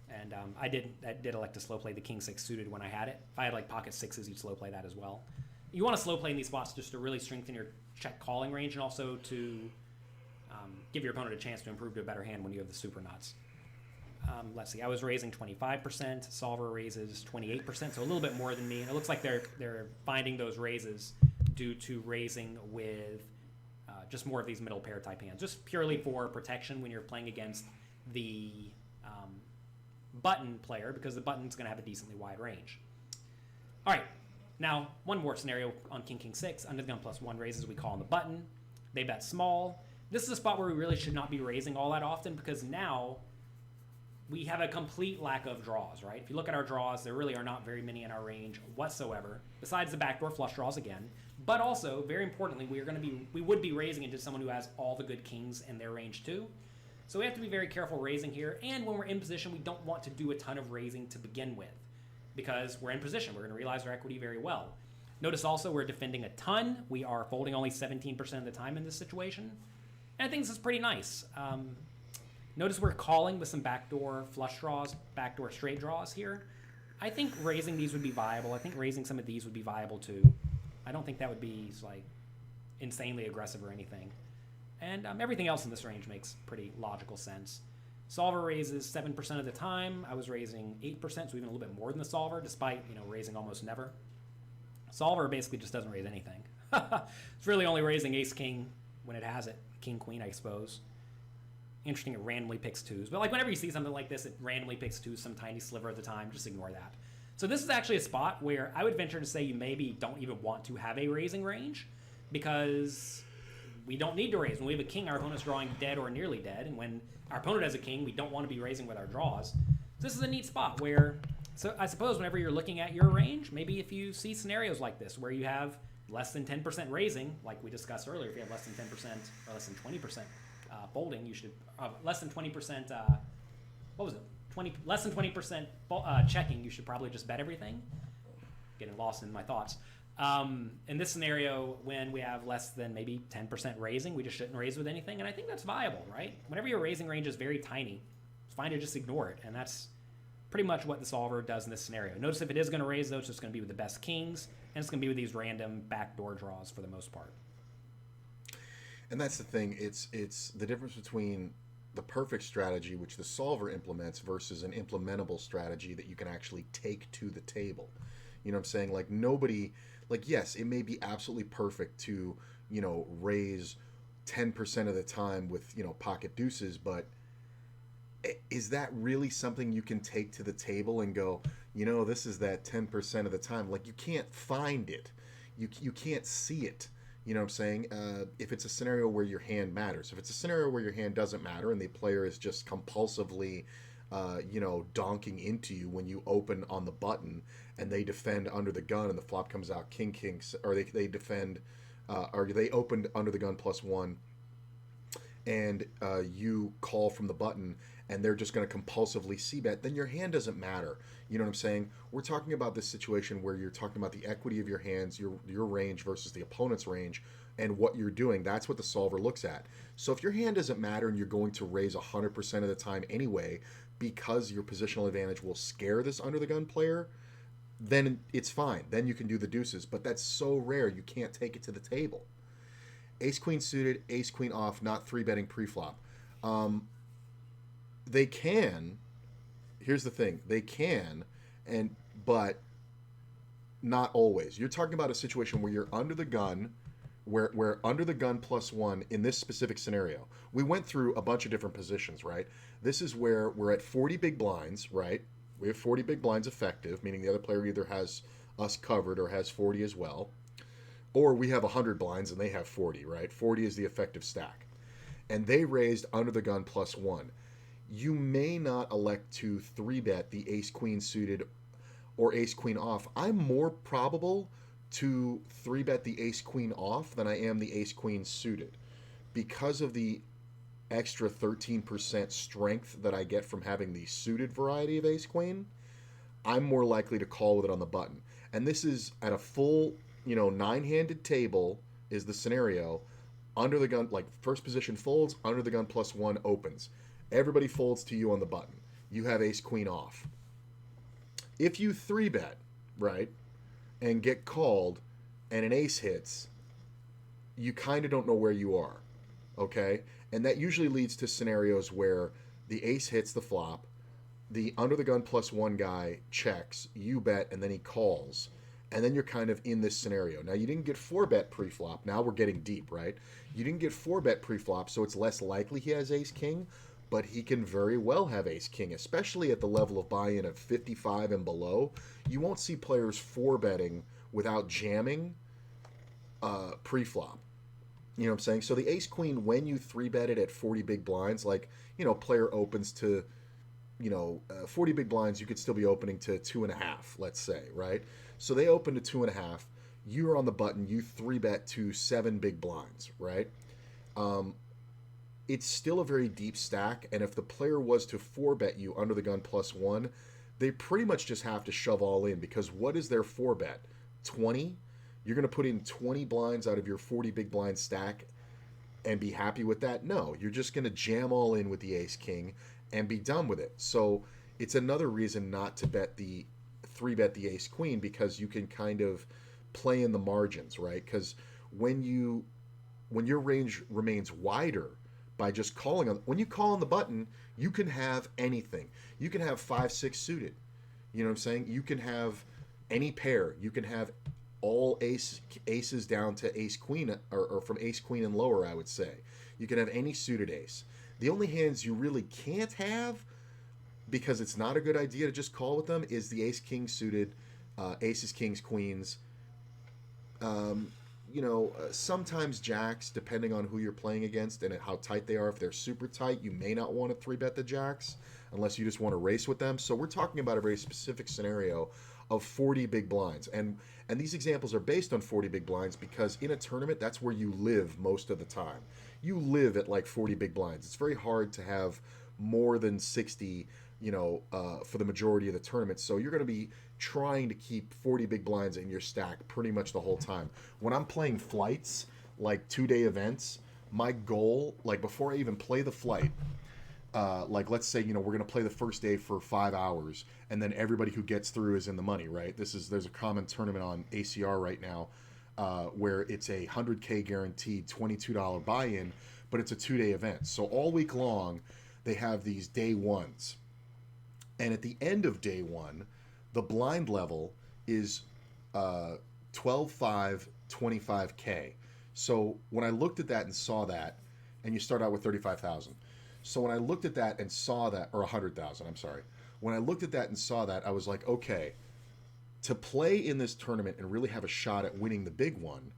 And I did elect to slow play the king 6 suited when I had it. If I had like pocket 6s, you'd slow play that as well. You want to slow play in these spots just to really strengthen your check calling range, and also to give your opponent a chance to improve to a better hand when you have the super nuts. Let's see, I was raising 25%, solver raises 28%, so a little bit more than me. And it looks like they're finding those raises due to raising with just more of these middle pair type hands, just purely for protection when you're playing against the button player, because the button's going to have a decently wide range. All right, now one more scenario on king 6. Under the gun +1 raises, we call on the button. They bet small. This is a spot where we really should not be raising all that often, because now we have a complete lack of draws, right? If you look at our draws, there really are not very many in our range whatsoever, besides the backdoor flush draws again. But also, very importantly, we would be raising into someone who has all the good kings in their range too. So we have to be very careful raising here, and when we're in position, we don't want to do a ton of raising to begin with. because we're in position. We're going to realize our equity very well. Notice also we're defending a ton. We are folding only 17% of the time in this situation. And I think this is pretty nice. Notice we're calling with some backdoor flush draws, backdoor straight draws here. I think raising these would be viable. I think raising some of these would be viable too. I don't think that would be like insanely aggressive or anything. And everything else in this range makes pretty logical sense. Solver raises 7% of the time. I was raising 8%, so even a little bit more than the solver, despite raising almost never. Solver basically just doesn't raise anything. It's really only raising ace-king when it has it. King-queen, I suppose. Interesting, it randomly picks twos. But like whenever you see something like this, it randomly picks twos some tiny sliver of the time. Just ignore that. So this is actually a spot where I would venture to say you maybe don't even want to have a raising range, because we don't need to raise. When we have a king, our opponent's drawing dead or nearly dead. And when our opponent has a king, we don't want to be raising with our draws. So this is a neat spot where, so I suppose whenever you're looking at your range, maybe if you see scenarios like this where you have less than 10% raising, like we discussed earlier, if you have less than 10% or less than 20% folding, you should, less than 20%, what was it? Less than 20% checking, you should probably just bet everything. Getting lost in my thoughts. In this scenario, when we have less than maybe 10% raising, we just shouldn't raise with anything. And I think that's viable, right? Whenever your raising range is very tiny, it's fine to just ignore it. And that's pretty much what the solver does in this scenario. Notice if it is going to raise, though, it's just going to be with the best kings. And it's going to be with these random backdoor draws for the most part. And that's the thing. It's the difference between the perfect strategy, which the solver implements, versus an implementable strategy that you can actually take to the table. You know what I'm saying? Like nobody, like yes, it may be absolutely perfect to, raise 10% of the time with, pocket deuces, but is that really something you can take to the table and go, this is that 10% of the time? Like you can't find it. You can't see it. You know what I'm saying? If it's a scenario where your hand matters. If it's a scenario where your hand doesn't matter and the player is just compulsively, donking into you when you open on the button and they defend under the gun and the flop comes out king, or they defend, or they opened under the gun +1 and you call from the button and they're just going to compulsively c-bet, then your hand doesn't matter. You know what I'm saying? We're talking about this situation where you're talking about the equity of your hands, your range versus the opponent's range, and what you're doing. That's what the solver looks at. So if your hand doesn't matter and you're going to raise 100% of the time anyway, because your positional advantage will scare this under the gun player, then it's fine. Then you can do the deuces. But that's so rare, you can't take it to the table. Ace-queen suited, ace-queen off, not 3-betting pre-flop. They can. Here's the thing. They can, but not always. You're talking about a situation where you're under the gun, where under the gun +1 in this specific scenario. We went through a bunch of different positions, right? This is where we're at 40 big blinds, right? We have 40 big blinds effective, meaning the other player either has us covered or has 40 as well. Or we have 100 blinds and they have 40, right? 40 is the effective stack. And they raised under the gun +1. You may not elect to 3-bet the ace-queen suited or ace-queen off. I'm more probable to 3-bet the ace-queen off than I am the ace-queen suited, because of the extra 13% strength that I get from having the suited variety of ace-queen. I'm more likely to call with it on the button. And this is at a full, 9-handed table is the scenario. Under the gun, like first position folds, under the gun +1 opens. Everybody folds to you on the button. You have ace-queen off. If you 3-bet, right, and get called and an ace hits, you kind of don't know where you are, okay? And that usually leads to scenarios where the ace hits the flop, the under the gun +1 guy checks, you bet, and then he calls. And then you're kind of in this scenario. Now, you didn't get 4-bet pre-flop. Now we're getting deep, right? You didn't get 4-bet pre-flop, so it's less likely he has ace-king, but he can very well have ace-king, especially at the level of buy-in of 55 and below. You won't see players 4-betting without jamming pre-flop. You know what I'm saying? So the ace-queen, when you 3-bet it at 40 big blinds, like, player opens to, 40 big blinds, you could still be opening to 2.5, let's say, right? So they open to 2.5. You're on the button. You 3-bet to 7 big blinds, right? It's still a very deep stack, and if the player was to 4-bet you under the gun +1, they pretty much just have to shove all in, because what is their 4-bet? 20? You're going to put in 20 blinds out of your 40 big blind stack and be happy with that? No, you're just going to jam all in with the ace king and be done with it. So it's another reason not to bet the 3-bet the ace queen, because you can kind of play in the margins, right? Because when your range remains wider by just calling on, when you call on the button, you can have anything. You can have 5-6 suited. You know what I'm saying? You can have any pair. You can have all aces down to ace queen, or from ace queen and lower, I would say. You can have any suited ace. The only hands you really can't have, because it's not a good idea to just call with them, is the ace king suited, aces, kings, queens. Sometimes jacks, depending on who you're playing against and how tight they are. If they're super tight, you may not want to 3-bet the jacks unless you just want to race with them. So we're talking about a very specific scenario of 40 big blinds. And these examples are based on 40 big blinds because in a tournament, that's where you live most of the time. You live at like 40 big blinds. It's very hard to have more than 60, for the majority of the tournament. So you're going to be trying to keep 40 big blinds in your stack pretty much the whole time. When I'm playing flights, like 2-day events, my goal, like before I even play the flight, like let's say, we're going to play the first day for 5 hours, and then everybody who gets through is in the money, right? There's a common tournament on ACR right now where it's a 100K guaranteed $22 buy-in, but it's a 2-day event. So all week long, they have these day ones. And at the end of day one, the blind level is 12.5, 25K. So when I looked at that and saw that, and you start out with 35,000. So when I looked at that and saw that, or 100,000, I'm sorry. When I looked at that and saw that, I was like, okay, to play in this tournament and really have a shot at winning the big one,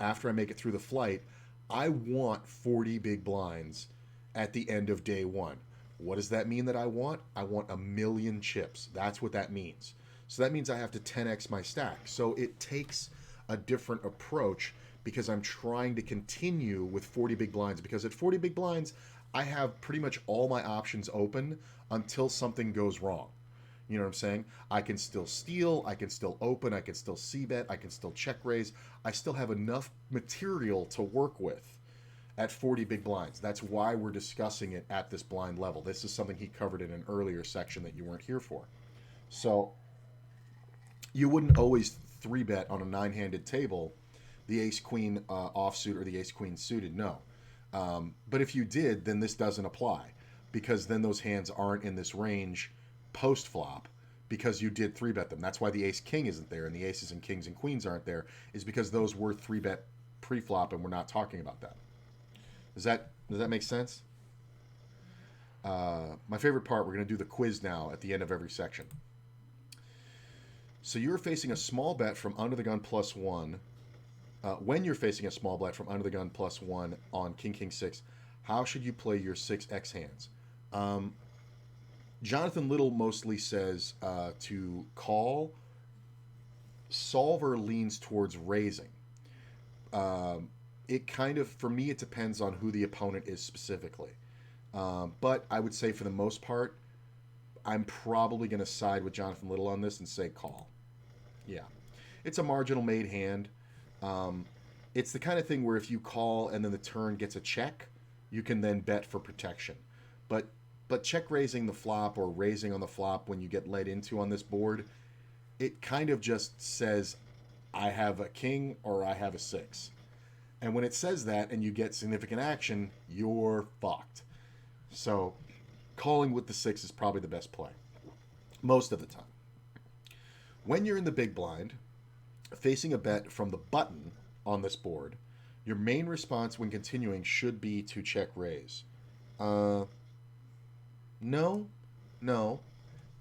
after I make it through the flight, I want 40 big blinds at the end of day one. What does that mean that I want? I want 1 million chips. That's what that means. So that means I have to 10x my stack. So it takes a different approach because I'm trying to continue with 40 big blinds. Because at 40 big blinds, I have pretty much all my options open until something goes wrong. You know what I'm saying? I can still steal, I can still open, I can still c-bet, I can still check raise. I still have enough material to work with at 40 big blinds. That's why we're discussing it at this blind level. This is something he covered in an earlier section that you weren't here for. So you wouldn't always 3-bet on a 9-handed table the ace-queen offsuit or the ace-queen suited, no. But if you did, then this doesn't apply, because then those hands aren't in this range post-flop because you did 3-bet them. That's why the ace-king isn't there and the aces and kings and queens aren't there, is because those were 3-bet pre-flop and we're not talking about that. Does that make sense? My favorite part, we're going to do the quiz now at the end of every section. So you're facing a small bet from under the gun +1. When you're facing a small bet from under the gun +1 on King 6, how should you play your 6x hands? Jonathan Little mostly says to call. Solver leans towards raising. It kind of, for me, it depends on who the opponent is specifically. But I would say for the most part, I'm probably going to side with Jonathan Little on this and say call. Yeah. It's a marginal made hand. It's the kind of thing where if you call and then the turn gets a check, you can then bet for protection. But check raising the flop or raising on the flop when you get led into on this board, it kind of just says, I have a king or I have a 6. And when it says that and you get significant action, you're fucked. So calling with the 6 is probably the best play most of the time. When you're in the big blind, facing a bet from the button on this board, your main response when continuing should be to check raise. No,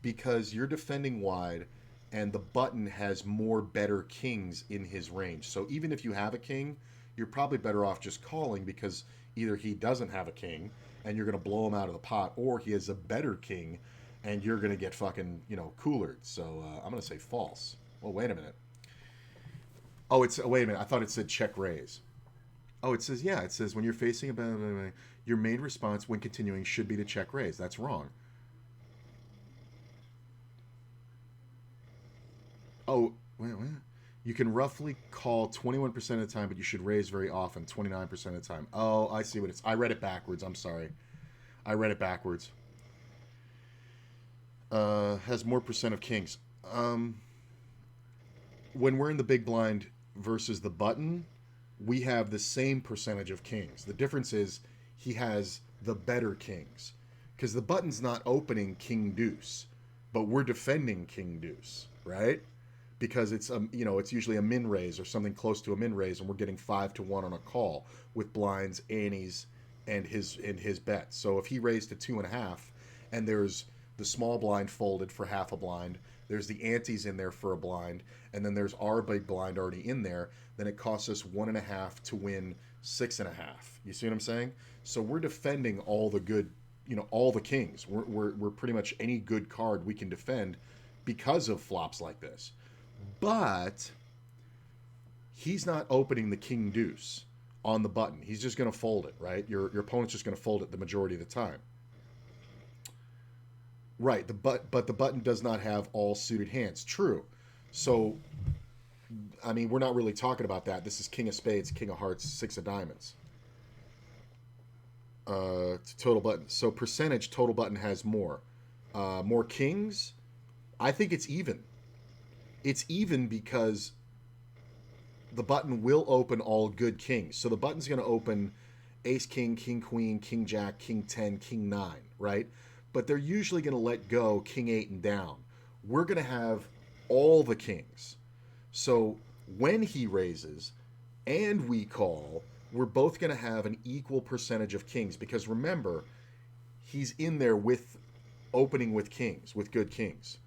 because you're defending wide and the button has more better kings in his range. So even if you have a king, you're probably better off just calling, because either he doesn't have a king and you're going to blow him out of the pot, or he has a better king and you're going to get fucking, coolered. So I'm going to say false. Well, wait a minute. Oh, wait a minute. I thought it said check raise. Oh, it says when you're facing a your main response when continuing should be to check raise. That's wrong. Oh, wait. You can roughly call 21% of the time, but you should raise very often, 29% of the time. Oh, I see what it's. I read it backwards. I'm sorry. I read it backwards. Has more percent of kings. When we're in the big blind versus the button, we have the same percentage of kings. The difference is he has the better kings. Because the button's not opening king deuce, but we're defending king deuce, right? Because it's it's usually a min raise or something close to a min raise, and we're getting 5-1 on a call with blinds, antes, and his bets. So if he raised to 2.5, and there's the small blind folded for half a blind, there's the antes in there for a blind, and then there's our big blind already in there, then it costs us 1.5 to win 6.5. You see what I'm saying? So we're defending all the good, all the kings. We're pretty much any good card we can defend because of flops like this. But he's not opening the king deuce on the button. He's just going to fold it, right? Your opponent's just going to fold it the majority of the time. Right, but the button does not have all suited hands. True. So, I mean, we're not really talking about that. This is king of spades, king of hearts, 6 of diamonds. Total button. So percentage, total button has more. More kings. I think it's even. It's even because the button will open all good kings. So the button's going to open ace, king, king, queen, king, jack, king 10, king 9, right? But they're usually going to let go king 8 and down. We're going to have all the kings. So when he raises and we call, we're both going to have an equal percentage of kings, because remember, he's in there with opening with kings, with good kings.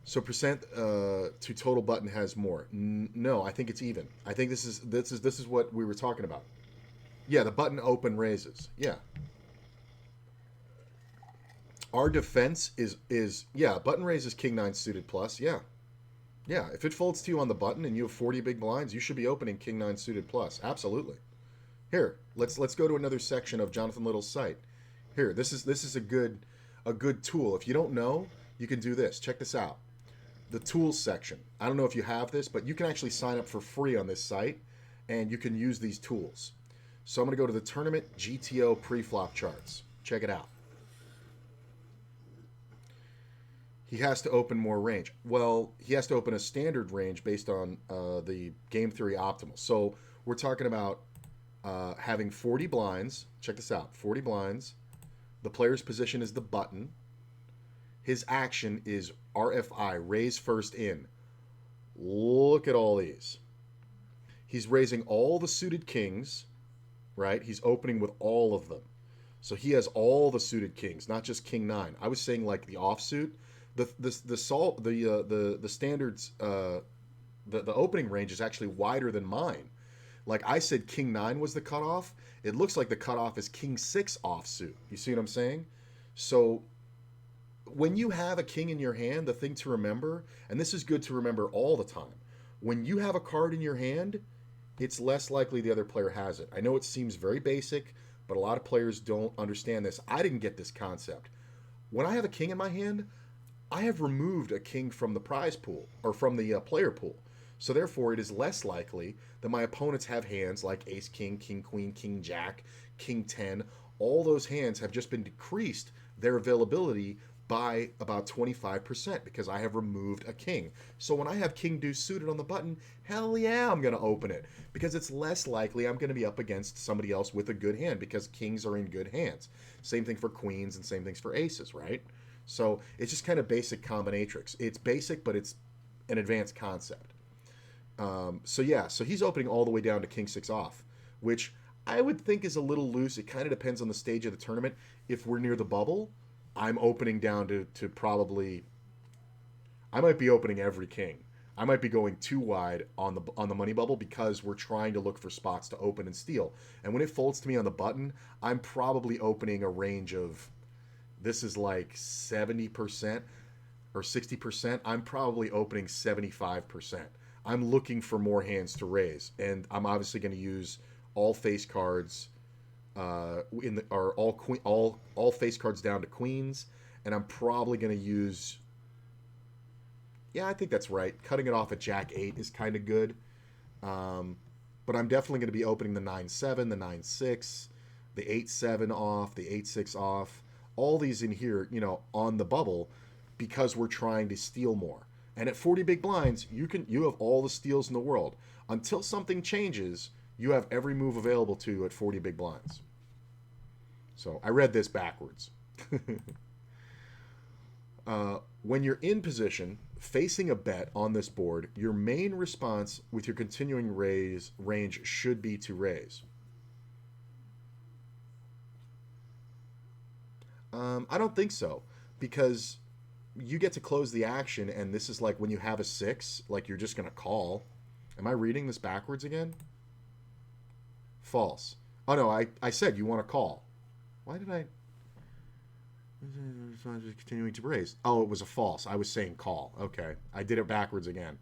So percent to total button has more. No, I think it's even. I think this is what we were talking about. Yeah, the button open raises. Yeah. Our defense is button raises king 9 suited plus. Yeah. Yeah, if it folds to you on the button and you have 40 big blinds, you should be opening king 9 suited plus. Absolutely. Here, let's go to another section of Jonathan Little's site. Here, this is a good tool. If you don't know, you can do this. Check this out. The tools section. I don't know if you have this, but you can actually sign up for free on this site, and you can use these tools. So I'm going to go to the tournament GTO pre-flop charts. Check it out. He has to open more range. Well, he has to open a standard range based on the game theory optimal. So we're talking about having 40 blinds. Check this out. 40 blinds. The player's position is the button. His action is RFI, raise first in. Look at all these. He's raising all the suited kings, right? He's opening with all of them. So he has all the suited kings, not just king 9. I was saying like the offsuit. The standards, the opening range is actually wider than mine. Like I said, king 9 was the cutoff. It looks like the cutoff is king 6 offsuit. You see what I'm saying? So when you have a king in your hand, the thing to remember, and this is good to remember all the time, when you have a card in your hand, it's less likely the other player has it. I know it seems very basic, but a lot of players don't understand this. I didn't get this concept. When I have a king in my hand, I have removed a king from the prize pool, or from the player pool. So therefore, it is less likely that my opponents have hands like ace, king, king, queen, king, jack, king 10. All those hands have just been decreased their availability by about 25% because I have removed a king. So when I have king deuce suited on the button, hell yeah, I'm going to open it, because it's less likely I'm going to be up against somebody else with a good hand, because kings are in good hands. Same thing for queens and same things for aces, right? So it's just kind of basic combinatrix. It's basic, but it's an advanced concept. So he's opening all the way down to king 6 off, which I would think is a little loose. It kind of depends on the stage of the tournament. If we're near the bubble, I'm opening down to probably, I might be opening every king. I might be going too wide on the money bubble, because we're trying to look for spots to open and steal. And when it folds to me on the button, I'm probably opening a range of, this is like 70% or 60%. I'm probably opening 75%. I'm looking for more hands to raise, and I'm obviously going to use all face cards all face cards down to queens, and I'm probably going to use Yeah, I think that's right. Cutting it off at Jack 8 is kind of good. But I'm definitely going to be opening the 9-7, the 9-6, the 8-7 off, the 8-6 off. All these in here, on the bubble because we're trying to steal more. And at 40 big blinds, you have all the steals in the world. Until something changes, you have every move available to you at 40 big blinds. So I read this backwards. When you're in position, facing a bet on this board, your main response with your continuing range should be to raise. I don't think so, because you get to close the action, and this is like when you have a 6, like you're just going to call. Am I reading this backwards again? False. Oh, no, I said you want to call. Why did I... Continuing to raise. Oh, it was a false. I was saying call. Okay. I did it backwards again.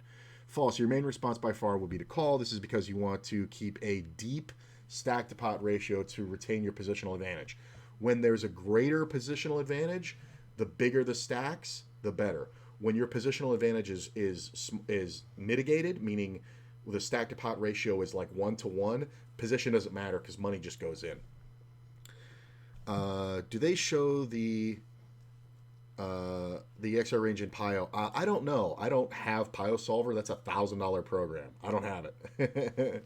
False. Your main response by far will be to call. This is because you want to keep a deep stack to pot ratio to retain your positional advantage. When there's a greater positional advantage, the bigger the stacks, the better. When your positional advantage is mitigated, meaning the stack to pot ratio is like 1-to-1, position doesn't matter because money just goes in. Do they show the XR range in Pio? I don't know. I don't have Pio Solver. That's $1,000 program. I don't have it.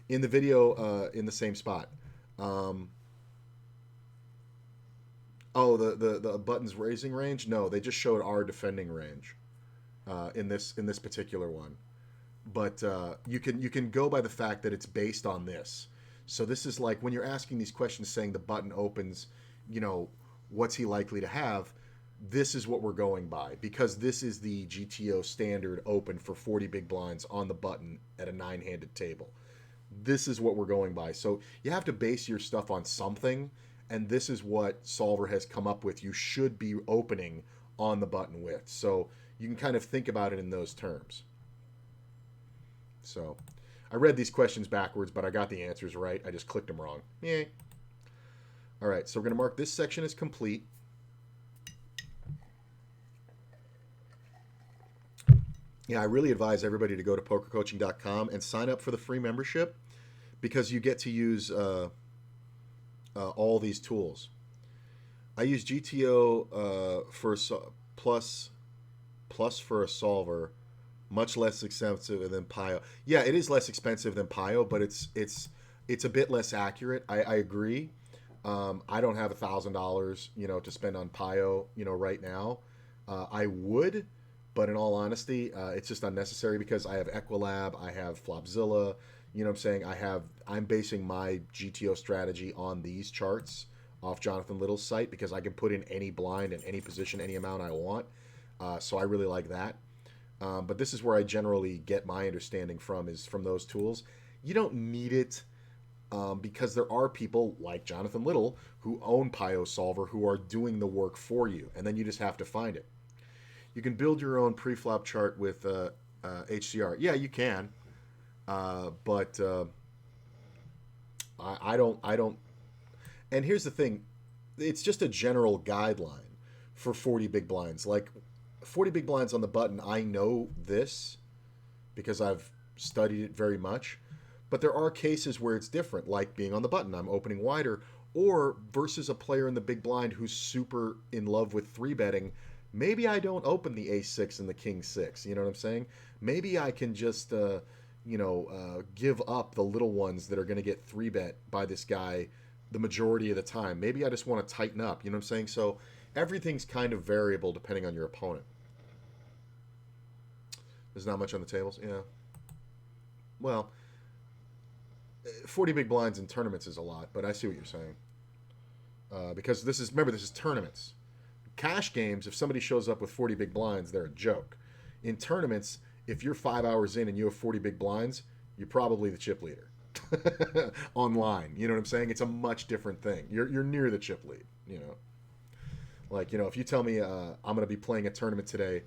In the video, in the same spot. The buttons raising range? No, they just showed our defending range in this particular one. But you can go by the fact that it's based on this. So this is like when you're asking these questions saying the button opens, what's he likely to have? This is what we're going by because this is the GTO standard open for 40 big blinds on the button at a 9-handed table. This is what we're going by. So you have to base your stuff on something, and this is what Solver has come up with. You should be opening on the button with. So you can kind of think about it in those terms. So... I read these questions backwards, but I got the answers right. I just clicked them wrong. Yay. All right, so we're going to mark this section as complete. Yeah, I really advise everybody to go to pokercoaching.com and sign up for the free membership because you get to use all these tools. I use GTO for plus for a solver. Much less expensive than Pio. Yeah, it is less expensive than Pio, but it's a bit less accurate. I agree. I don't have $1,000, to spend on Pio, right now. I would, but in all honesty, it's just unnecessary because I have Equilab, I have Flopzilla. You know what I'm saying? I'm basing my GTO strategy on these charts off Jonathan Little's site because I can put in any blind in any position, any amount I want. So I really like that. But this is where I generally get my understanding from those tools. You don't need it because there are people like Jonathan Little who own Pio Solver who are doing the work for you, and then you just have to find it. You can build your own pre-flop chart with HCR. Yeah, you can, but I don't. And here's the thing: it's just a general guideline for 40 big blinds. Like 40 big blinds on the button, I know this because I've studied it very much. But there are cases where it's different, like being on the button, I'm opening wider, or versus a player in the big blind who's super in love with 3-betting. Maybe I don't open the ace-6 and the king-6. You know what I'm saying? Maybe I can just, give up the little ones that are going to get 3-bet by this guy the majority of the time. Maybe I just want to tighten up. You know what I'm saying? So everything's kind of variable depending on your opponent. There's not much on the tables? Yeah. Well, 40 big blinds in tournaments is a lot, but I see what you're saying. Because this is tournaments. Cash games, if somebody shows up with 40 big blinds, they're a joke. In tournaments, if you're 5 hours in and you have 40 big blinds, you're probably the chip leader. Online. You know what I'm saying? It's a much different thing. You're near the chip lead, Like, if you tell me I'm going to be playing a tournament today,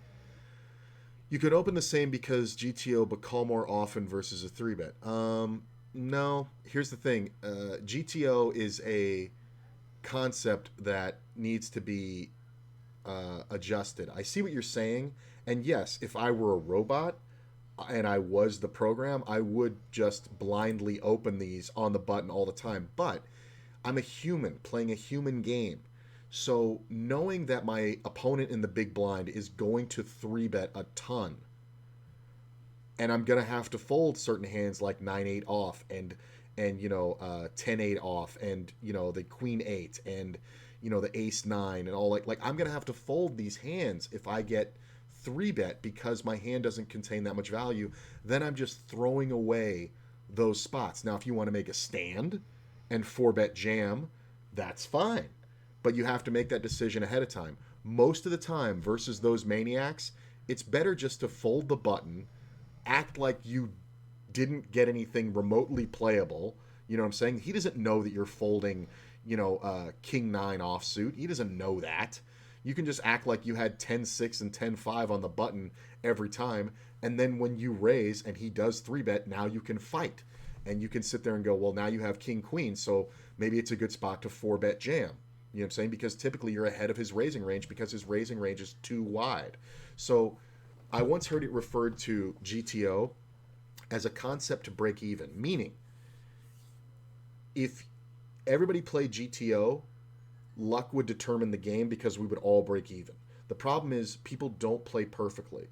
you could open the same because GTO, but call more often versus a 3-bet. No. Here's the thing. GTO is a concept that needs to be adjusted. I see what you're saying, and yes, if I were a robot and I was the program, I would just blindly open these on the button all the time. But I'm a human playing a human game. So knowing that my opponent in the big blind is going to 3-bet a ton, and I'm gonna have to fold certain hands like 9-8 off and 10-8 off, and the queen 8 and the ace 9 and all, like I'm gonna have to fold these hands if I get 3-bet because my hand doesn't contain that much value. Then I'm just throwing away those spots. Now if you want to make a stand and 4-bet jam, that's fine, but you have to make that decision ahead of time. Most of the time versus those maniacs, it's better just to fold the button, act like you didn't get anything remotely playable. You know what I'm saying? He doesn't know that you're folding, king 9 offsuit. He doesn't know that. You can just act like you had 10-6 and 10-5 on the button every time, and then when you raise and he does 3-bet, now you can fight. And you can sit there and go, well, now you have king queen, so maybe it's a good spot to 4-bet jam. You know what I'm saying? Because typically you're ahead of his raising range because his raising range is too wide. So I once heard it referred to GTO as a concept to break even, meaning if everybody played GTO, luck would determine the game because we would all break even. The problem is people don't play perfectly.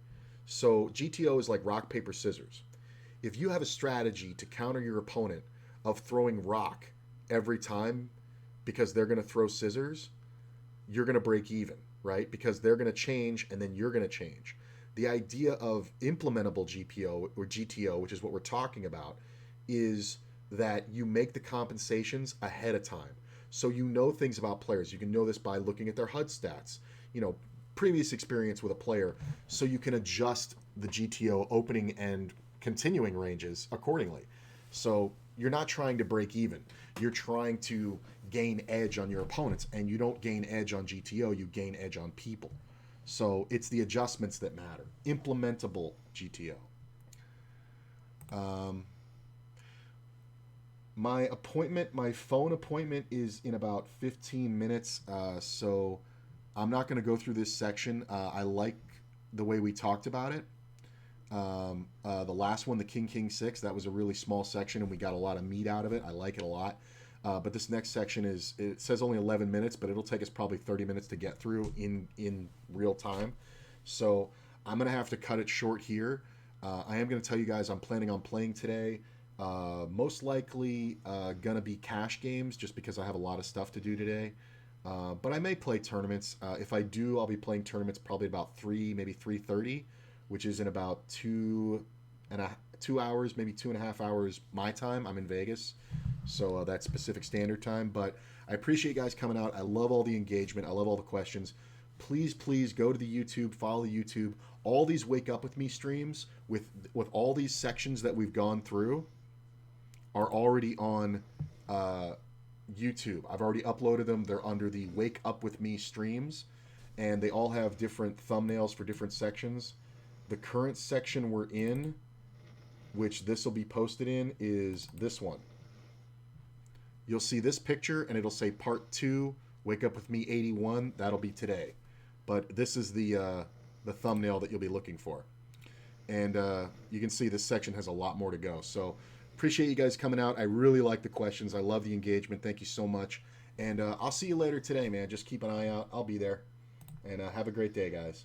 So GTO is like rock, paper, scissors. If you have a strategy to counter your opponent of throwing rock every time because they're going to throw scissors, you're going to break even, right? Because they're going to change and then you're going to change. The idea of implementable GPO or GTO, which is what we're talking about, is that you make the compensations ahead of time. So you know things about players. You can know this by looking at their HUD stats, previous experience with a player, so you can adjust the GTO opening and continuing ranges accordingly. So you're not trying to break even. You're trying to gain edge on your opponents, and you don't gain edge on GTO, you gain edge on people. So it's the adjustments that matter. Implementable GTO. My phone appointment is in about 15 minutes, so I'm not going to go through this section. I like the way we talked about it. The last one, the King 6, that was a really small section, and we got a lot of meat out of it. I like it a lot. But this next section it says only 11 minutes, but it'll take us probably 30 minutes to get through in real time. So I'm going to have to cut it short here. I am going to tell you guys I'm planning on playing today. Most likely going to be cash games just because I have a lot of stuff to do today. But I may play tournaments. If I do, I'll be playing tournaments probably about 3, maybe 3:30, which is in about 2 hours, maybe 2.5 hours my time. I'm in Vegas, so that's Pacific Standard Time. But I appreciate you guys coming out. I love all the engagement. I love all the questions. Please go to the YouTube, follow the YouTube. All these Wake Up With Me streams with all these sections that we've gone through are already on YouTube. I've already uploaded them. They're under the Wake Up With Me streams, and they all have different thumbnails for different sections. The current section we're in, which this will be posted in, is this one. You'll see this picture, and it'll say Part 2, Wake Up With Me 81. That'll be today. But this is the thumbnail that you'll be looking for. And you can see this section has a lot more to go. So appreciate you guys coming out. I really like the questions. I love the engagement. Thank you so much. And I'll see you later today, man. Just keep an eye out. I'll be there. And have a great day, guys.